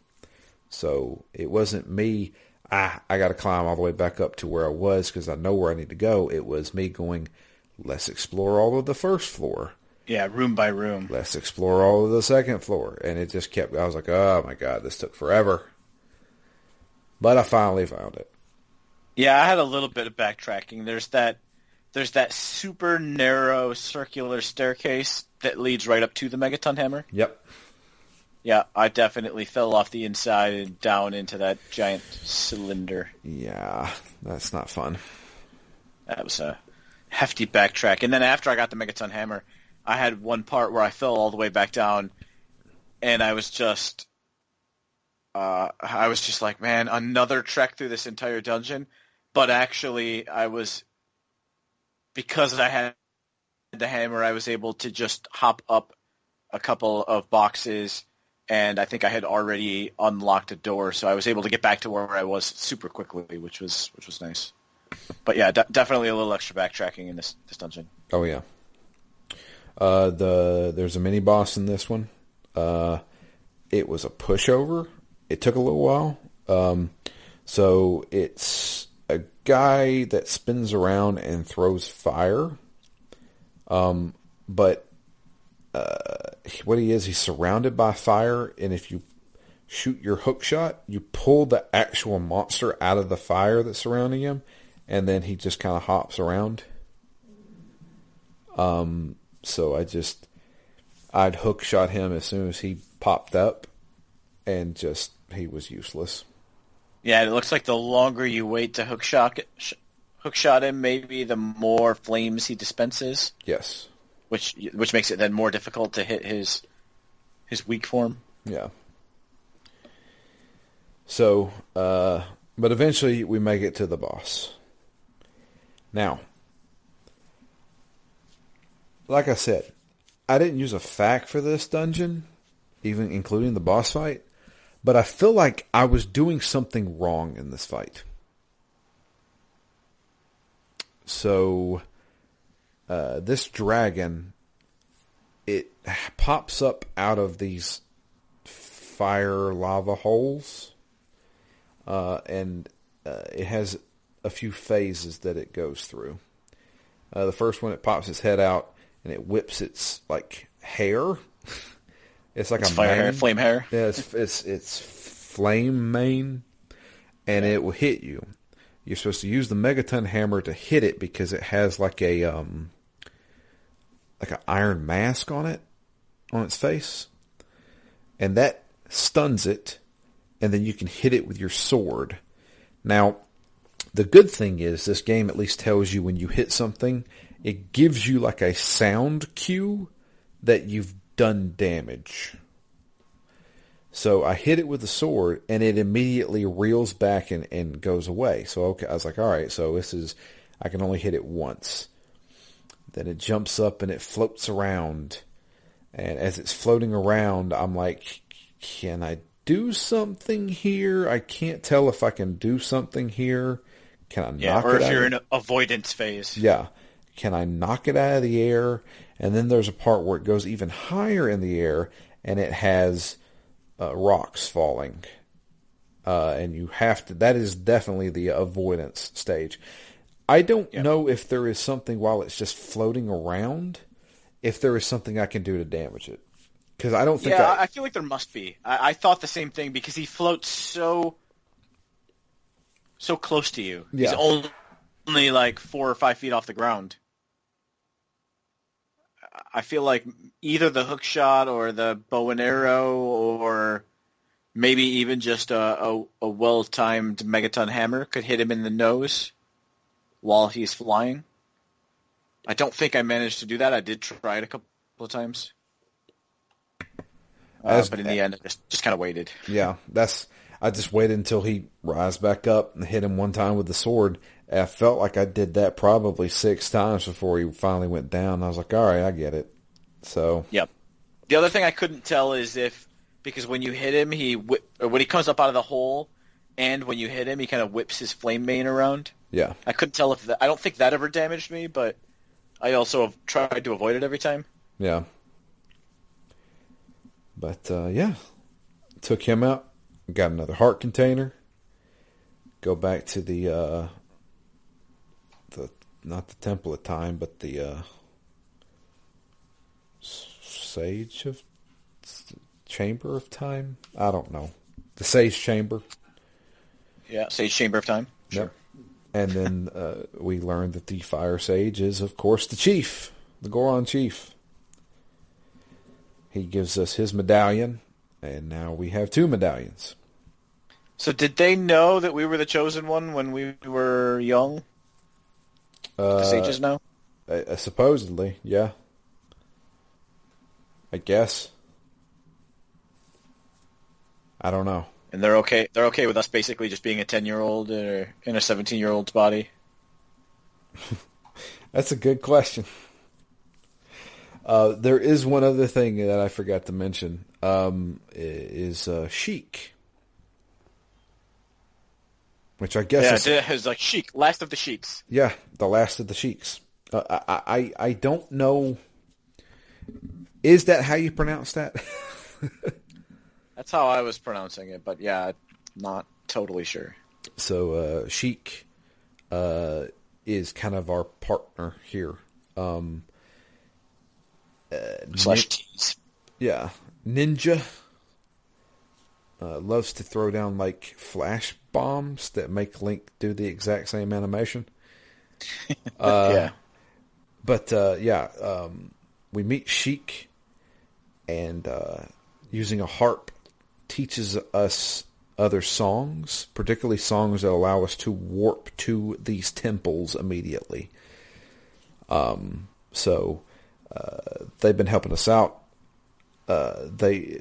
S1: So it wasn't me, I got to climb all the way back up to where I was because I know where I need to go. It was me going, let's explore all of the first floor.
S2: Yeah, room by room.
S1: Let's explore all of the second floor. And it just kept, I was like, oh my God, this took forever. But I finally found it.
S2: Yeah, I had a little bit of backtracking. There's that super narrow circular staircase that leads right up to the Megaton Hammer.
S1: Yep.
S2: Yeah, I definitely fell off the inside and down into that giant cylinder.
S1: Yeah, that's not fun.
S2: That was a hefty backtrack. And then after I got the Megaton Hammer, I had one part where I fell all the way back down, and I was just like, man, another trek through this entire dungeon. But actually, because I had the hammer, I was able to just hop up a couple of boxes and I think I had already unlocked a door, so I was able to get back to where I was super quickly, which was nice. But yeah, definitely a little extra backtracking in this dungeon.
S1: Oh yeah. There's a mini boss in this one. It was a pushover. It took a little while. So it's a guy that spins around and throws fire. But what he is, he's surrounded by fire, and if you shoot your hook shot, you pull the actual monster out of the fire that's surrounding him, and then he just kind of hops around. So I'd hook shot him as soon as he popped up, and he was useless.
S2: Yeah, it looks like the longer you wait to hook shot him, maybe the more flames he dispenses.
S1: Yes.
S2: Which makes it then more difficult to hit his weak form.
S1: Yeah. So, but eventually we make it to the boss. Now, like I said, I didn't use a fact for this dungeon, even including the boss fight, but I feel like I was doing something wrong in this fight. So, this dragon, it pops up out of these fire lava holes, and it has a few phases that it goes through. The first one, it pops its head out, and it whips its hair. It's like
S2: it's
S1: a
S2: fire
S1: mane.
S2: hair, flame hair.
S1: Yeah, it's flame mane, and it will hit you. You're supposed to use the Megaton Hammer to hit it because it has like an iron mask on its face, and that stuns it, and then you can hit it with your sword. Now, the good thing is this game at least tells you when you hit something, it gives you like a sound cue that you've done damage. So I hit it with the sword, and it immediately reels back and goes away. So okay, I was like, all right, so I can only hit it once. Then it jumps up and it floats around. And as it's floating around, I'm like, can I do something here? I can't tell if I can do something here. Can I knock it out?
S2: Or if you're in avoidance phase.
S1: Yeah. Can I knock it out of the air? And then there's a part where it goes even higher in the air, and it has rocks falling. And you have to, that is definitely the avoidance stage. I don't know if there is something while it's just floating around, if there is something I can do to damage it. Because I don't think
S2: I feel like there must be. I thought the same thing because he floats so close to you.
S1: Yeah.
S2: He's only like 4 or 5 feet off the ground. I feel like either the hook shot or the bow and arrow or maybe even just a well-timed Megaton Hammer could hit him in the nose while he's flying. I don't think I managed to do that. I did try it a couple of times. But in the end, I just kind of waited.
S1: Yeah, I just waited until he rise back up and hit him one time with the sword. And I felt like I did that probably 6 times before he finally went down. I was like, all right, I get it. So.
S2: Yep. The other thing I couldn't tell is because when you hit him, when he comes up out of the hole, and when you hit him, he kind of whips his flame mane around.
S1: Yeah.
S2: I couldn't tell I don't think that ever damaged me, but I also have tried to avoid it every time.
S1: Yeah. But, took him out. Got another heart container. Go back to the not the Temple of Time, but the Chamber of Time? I don't know. The Sage Chamber.
S2: Yeah, Sage Chamber of Time. Sure.
S1: Yep. And then we learned that the Fire Sage is, of course, the chief, the Goron chief. He gives us his medallion, and now we have 2 medallions.
S2: So did they know that we were the chosen one when we were young? The sages know?
S1: Supposedly, yeah. I guess. I don't know.
S2: And they're okay. They're okay with us basically just being a 10-year-old in a 17-year-old's body.
S1: That's a good question. There is one other thing that I forgot to mention. Is Sheik, which I guess is
S2: It's like Sheik, last of the Sheiks.
S1: yeah, the last of the Sheiks. I don't know. Is that how you pronounce that?
S2: That's how I was pronouncing it, but yeah, not totally sure.
S1: So Sheik is kind of our partner here.
S2: Slash tease.
S1: Yeah, Ninja loves to throw down like flash bombs that make Link do the exact same animation.
S2: Yeah.
S1: But we meet Sheik, and using a harp teaches us other songs, particularly songs that allow us to warp to these temples immediately. So they've been helping us out.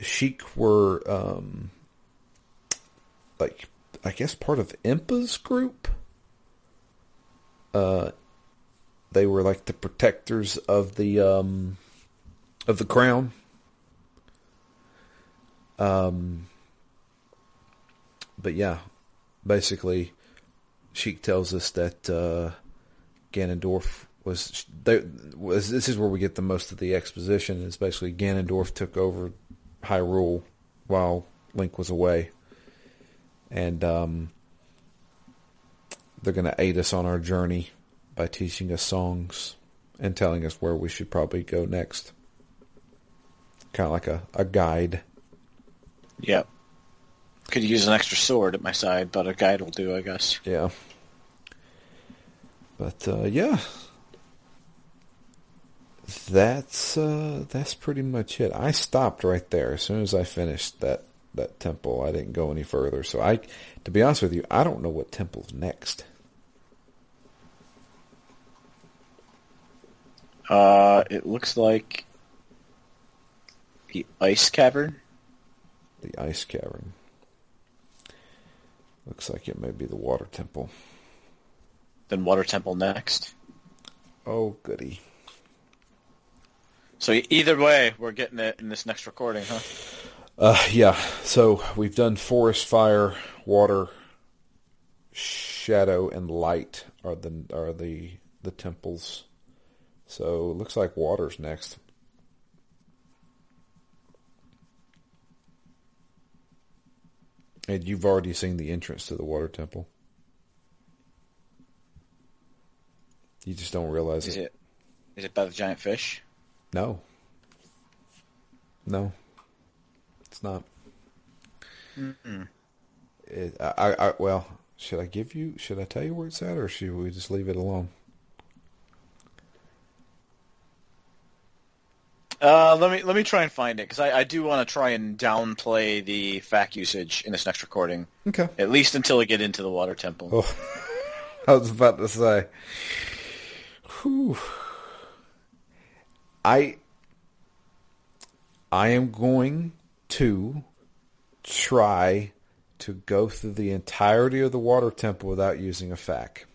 S1: Sheik were like, I guess, part of Impa's group. They were like the protectors of the crown. But yeah, basically, Sheik tells us that Ganondorf was. This is where we get the most of the exposition. Is basically Ganondorf took over Hyrule while Link was away, and they're going to aid us on our journey by teaching us songs and telling us where we should probably go next. Kind of like a guide.
S2: Yep. Could use an extra sword at my side, but a guide will do, I guess.
S1: Yeah. But yeah, that's pretty much it. I stopped right there as soon as I finished that temple. I didn't go any further. So to be honest with you, I don't know what temple's next.
S2: It looks like the Ice Cavern.
S1: The Ice Cavern. Looks like it may be the Water Temple.
S2: Then Water Temple next.
S1: Oh, goody.
S2: So either way, we're getting it in this next recording, huh?
S1: Yeah. So we've done Forest, Fire, Water, Shadow, and Light are the temples. So it looks like Water's next. And you've already seen the entrance to the Water Temple. You just don't realize it.
S2: Is it by the giant fish?
S1: No. No. It's not.
S2: Mm-mm.
S1: Well, should I tell you where it's at, or should we just leave it alone?
S2: Let me try and find it, because I do want to try and downplay the FAQ usage in this next recording.
S1: Okay.
S2: At least until I get into the Water Temple.
S1: Oh, I was about to say. Whew. I am going to try to go through the entirety of the Water Temple without using a FAQ.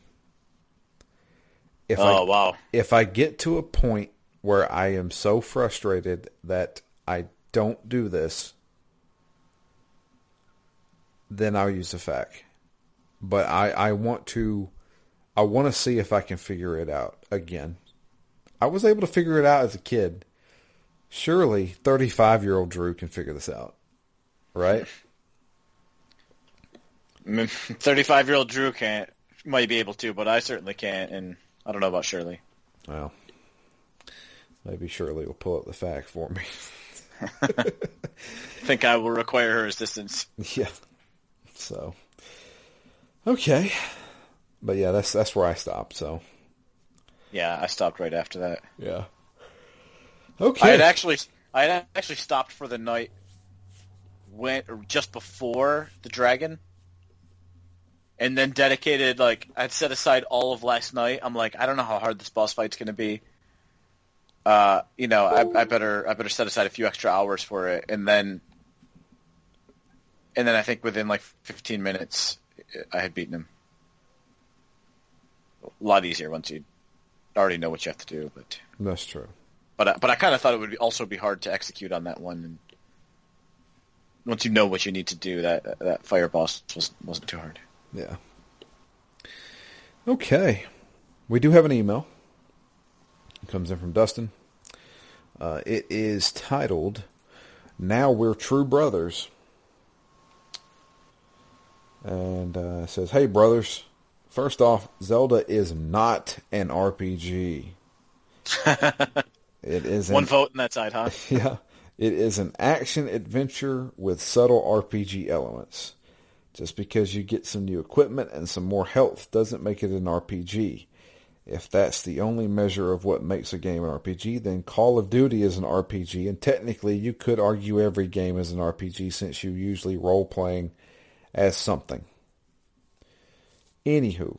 S2: Wow.
S1: If I get to a point where I am so frustrated that I don't do this, then I'll use a FAQ. But I want to see if I can figure it out again. I was able to figure it out as a kid. Surely 35-year-old Drew can figure this out. Right?
S2: 35-year-old Drew might be able to, but I certainly can't, and I don't know about Shirley.
S1: Well, maybe Shirley will pull up the FAQ for me.
S2: I think I will require her assistance.
S1: Yeah. So, okay. But yeah, that's where I stopped, so.
S2: Yeah, I stopped right after that.
S1: Yeah. Okay.
S2: I had actually stopped for the night just before the dragon, and then dedicated, like, I'd set aside all of last night. I'm like, I don't know how hard this boss fight's going to be. I better set aside a few extra hours for it, and then I think within like 15 minutes, I had beaten him. A lot easier once you already know what you have to do. But
S1: that's true.
S2: But I kind of thought it would also be hard to execute on that one. And once you know what you need to do, that fire boss wasn't too hard.
S1: Yeah. Okay. We do have an email. It comes in from Dustin. It is titled, "Now We're True Brothers." And it says, "Hey, brothers. First off, Zelda is not an RPG. It is
S2: One vote on that side, huh?
S1: Yeah. It is an action-adventure with subtle RPG elements. Just because you get some new equipment and some more health doesn't make it an RPG. If that's the only measure of what makes a game an RPG, then Call of Duty is an RPG, and technically you could argue every game is an RPG since you usually role-playing as something. Anywho,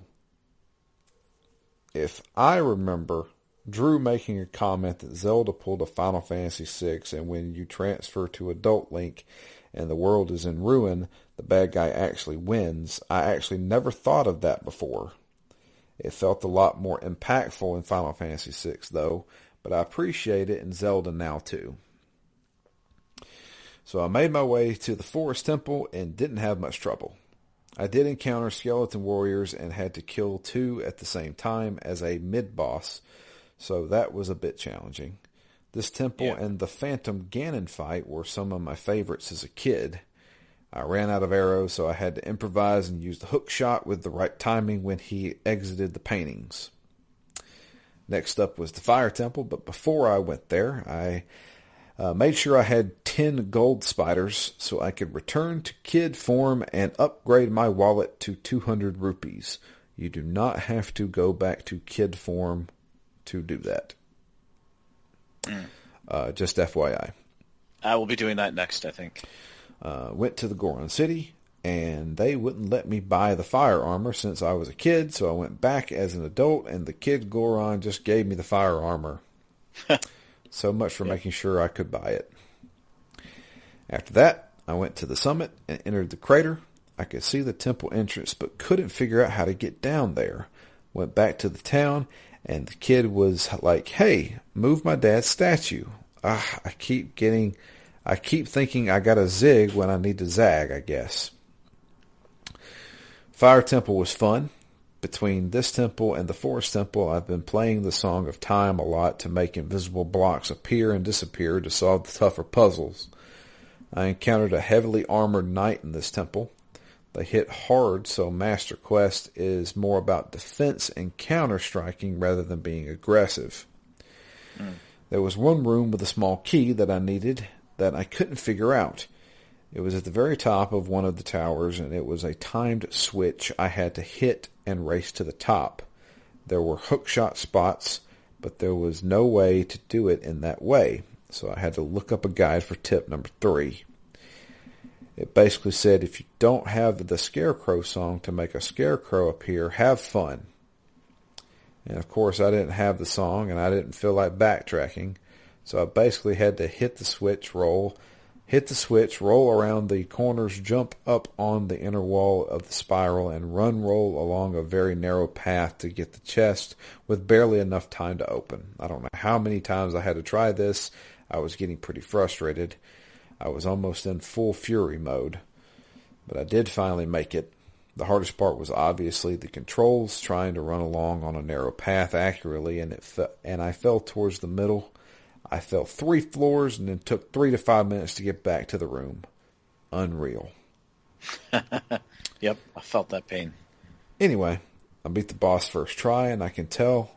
S1: if I remember Drew making a comment that Zelda pulled a Final Fantasy VI, and when you transfer to Adult Link and the world is in ruin, the bad guy actually wins. I actually never thought of that before. It felt a lot more impactful in Final Fantasy VI, though, but I appreciate it in Zelda now, too. So I made my way to the Forest Temple and didn't have much trouble. I did encounter skeleton warriors and had to kill 2 at the same time as a mid-boss, so that was a bit challenging. This temple and the Phantom Ganon fight were some of my favorites as a kid. I ran out of arrows, so I had to improvise and use the hook shot with the right timing when he exited the paintings. Next up was the Fire Temple, but before I went there, I made sure I had 10 gold spiders so I could return to kid form and upgrade my wallet to 200 rupees. You do not have to go back to kid form to do that. Just FYI.
S2: I will be doing that next, I think.
S1: Went to the Goron City, and they wouldn't let me buy the fire armor since I was a kid, so I went back as an adult, and the kid Goron just gave me the fire armor. So much for making sure I could buy it. After that, I went to the summit and entered the crater. I could see the temple entrance, but couldn't figure out how to get down there. Went back to the town, and the kid was like, "Hey, move my dad's statue." I keep thinking I got to zig when I need to zag, I guess. Fire Temple was fun. Between this temple and the Forest Temple, I've been playing the Song of Time a lot to make invisible blocks appear and disappear to solve the tougher puzzles. I encountered a heavily armored knight in this temple. They hit hard, so Master Quest is more about defense and counter-striking rather than being aggressive. There was one room with a small key that I needed that I couldn't figure out. It was at the very top of one of the towers, and it was a timed switch I had to hit and race to the top. There were hookshot spots, but there was no way to do it in that way, so I had to look up a guide for tip number 3. It basically said, if you don't have the Scarecrow song to make a scarecrow appear, have fun. And of course, I didn't have the song, and I didn't feel like backtracking, so I basically had to hit the switch, roll around the corners, jump up on the inner wall of the spiral, and roll along a very narrow path to get the chest with barely enough time to open. I don't know how many times I had to try this. I was getting pretty frustrated. I was almost in full fury mode, but I did finally make it. The hardest part was obviously the controls, trying to run along on a narrow path accurately, and I fell towards the middle. I fell 3 floors and then took 3 to 5 minutes to get back to the room. Unreal.
S2: Yep, I felt that pain.
S1: Anyway, I beat the boss first try, and I can tell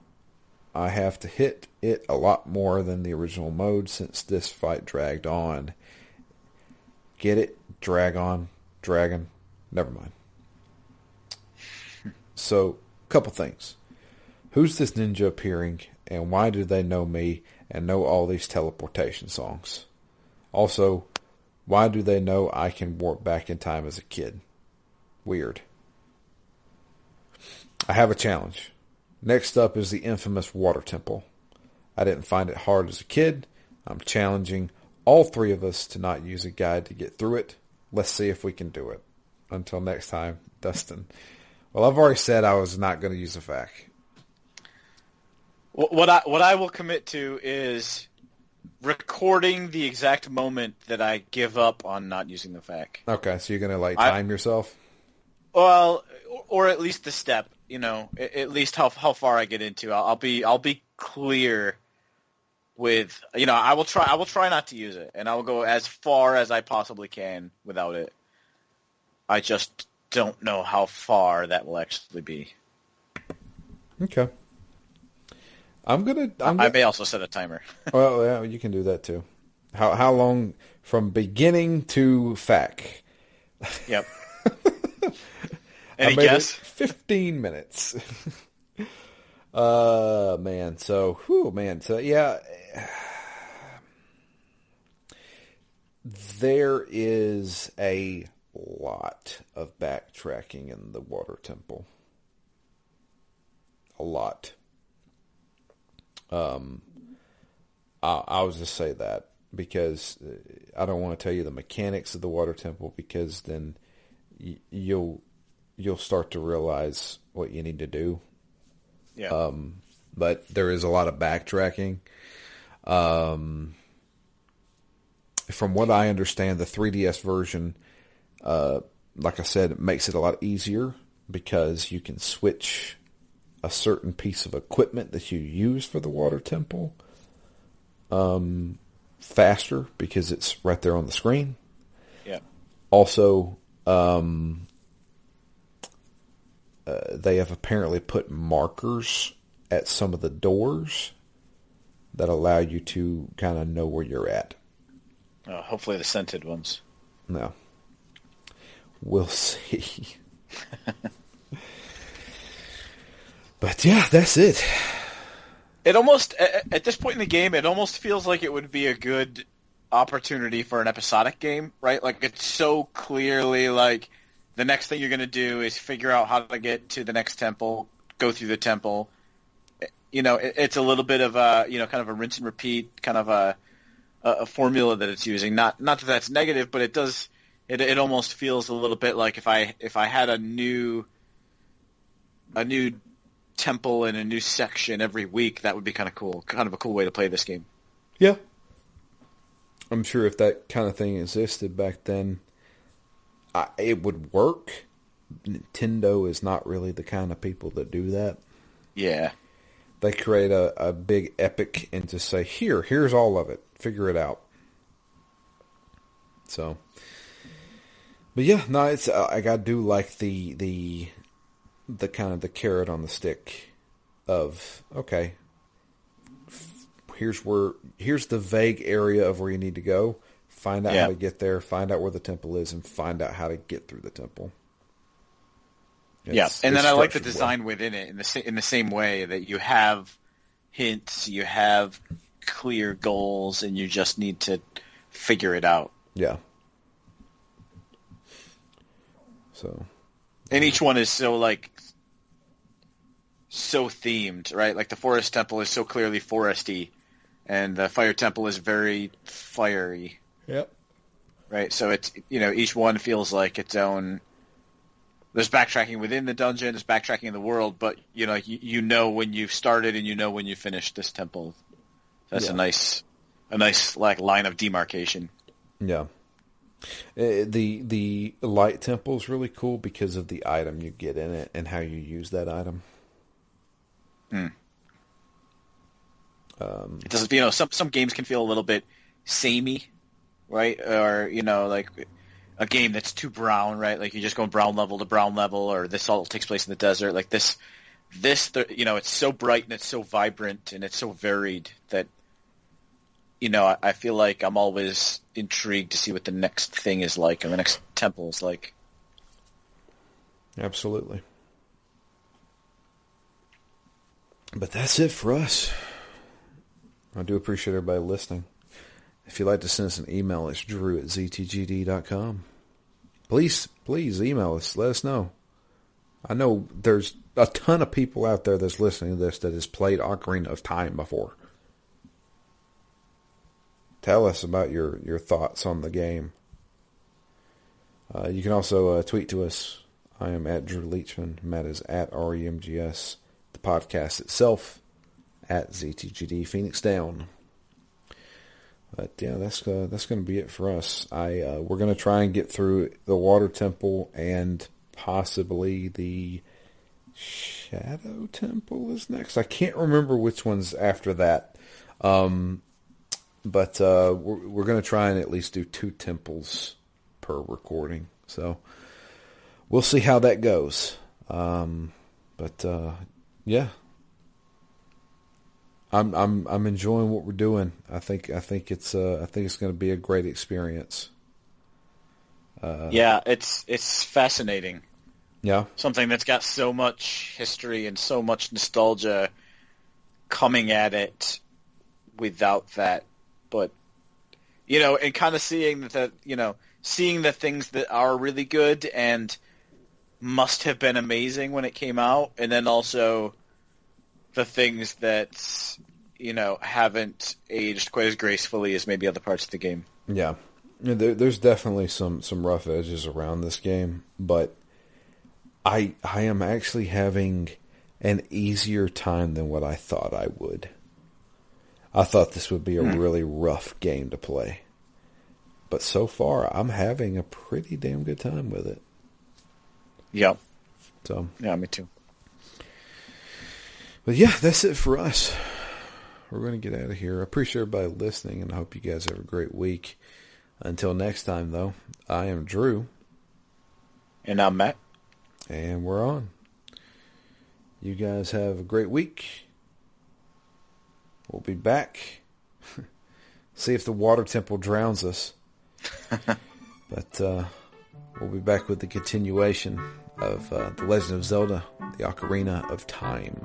S1: I have to hit it a lot more than the original mode since this fight dragged on. Get it? Dragon. Never mind. So, couple things. Who's this ninja appearing, and why do they know me and know all these teleportation songs? Also, why do they know I can warp back in time as a kid? Weird. I have a challenge. Next up is the infamous Water Temple. I didn't find it hard as a kid. I'm challenging all 3 of us to not use a guide to get through it. Let's see if we can do it. Until next time, Dustin. Well, I've already said I was not going to use a FAQ.
S2: What I will commit to is recording the exact moment that I give up on not using the FAQ.
S1: Okay, so you're gonna like
S2: I
S1: time yourself.
S2: Well, or at least the step. At least how far I get into. I'll be clear with. I will try. I will try not to use it, and I will go as far as I possibly can without it. I just don't know how far that will actually be.
S1: Okay.
S2: I may also set a timer.
S1: Well, yeah, you can do that too. How long from beginning to FAQ?
S2: Yep.
S1: I
S2: Any
S1: made
S2: guess?
S1: 15 minutes. Man. So yeah, there is a lot of backtracking in the water temple. A lot. I'll just say that because I don't want to tell you the mechanics of the water temple because then you'll start to realize what you need to do.
S2: Yeah.
S1: But there is a lot of backtracking. From what I understand, the 3DS version, like I said, it makes it a lot easier because you can switch a certain piece of equipment that you use for the water temple faster because it's right there on the screen.
S2: Yeah.
S1: Also, they have apparently put markers at some of the doors that allow you to kind of know where you're at.
S2: Hopefully the scented ones.
S1: No. We'll see. But yeah, that's it.
S2: It almost, at this point in the game, it almost feels like it would be a good opportunity for an episodic game, right? Like, it's so clearly like the next thing you're going to do is figure out how to get to the next temple, go through the temple. It's a little bit of a, kind of a rinse and repeat, kind of a formula that it's using. Not that that's negative, but it does. It almost feels a little bit like if I had a new temple in a new section every week, that would be kind of cool. Kind of a cool way to play this game.
S1: Yeah. I'm sure if that kind of thing existed back then, it would work. Nintendo is not really the kind of people that do that.
S2: Yeah.
S1: They create a big epic and just say, here's all of it. Figure it out. So, but yeah, no, it's I do like the kind of the carrot on the stick of, okay, here's the vague area of where you need to go. Find out how to get there. Find out where the temple is, and find out how to get through the temple.
S2: And then I like the design within it in the same way that you have hints, you have clear goals, and you just need to figure it out.
S1: Yeah. So.
S2: And each one is so themed, right? Like the forest temple is so clearly foresty, and the fire temple is very fiery.
S1: Yep.
S2: Right, so it's each one feels like its own. There's backtracking within the dungeon, there's backtracking in the world, but you know when you've started and you know when you finished this temple. That's a nice like line of demarcation.
S1: Yeah. The light temple is really cool because of the item you get in it and how you use that item.
S2: It doesn't, some games can feel a little bit samey, right? Or like a game that's too brown, right? Like you just go brown level to brown level, or this all takes place in the desert. Like this, it's so bright and it's so vibrant and it's so varied that I feel like I'm always intrigued to see what the next thing is like and the next temple is like.
S1: Absolutely. But that's it for us. I do appreciate everybody listening. If you'd like to send us an email, it's drew@ztgd.com. Please email us. Let us know. I know there's a ton of people out there that's listening to this that has played Ocarina of Time before. Tell us about your thoughts on the game. You can also tweet to us. I am at Drew Leachman. Matt is at REMGS. The podcast itself at ZTGD Phoenix Down. But yeah, that's going to be it for us. We're going to try and get through the Water Temple and possibly the Shadow Temple is next. I can't remember which one's after that. But we're going to try and at least do 2 temples per recording. So we'll see how that goes. Yeah. I'm enjoying what we're doing. I think it's going to be a great experience.
S2: Yeah, it's fascinating.
S1: Yeah.
S2: Something that's got so much history and so much nostalgia coming at it without that. But, and kind of seeing seeing the things that are really good and must have been amazing when it came out, and then also the things that, haven't aged quite as gracefully as maybe other parts of the game.
S1: Yeah. There's definitely some rough edges around this game, but I am actually having an easier time than what I thought I would. I thought this would be a really rough game to play. But so far, I'm having a pretty damn good time with it.
S2: Yep.
S1: So.
S2: Yeah, me too.
S1: But yeah, that's it for us. We're going to get out of here. I appreciate everybody listening, and I hope you guys have a great week. Until next time, though, I am Drew.
S2: And I'm Matt.
S1: And we're on. You guys have a great week. We'll be back. See if the water temple drowns us. But we'll be back with the continuation of The Legend of Zelda, the Ocarina of Time.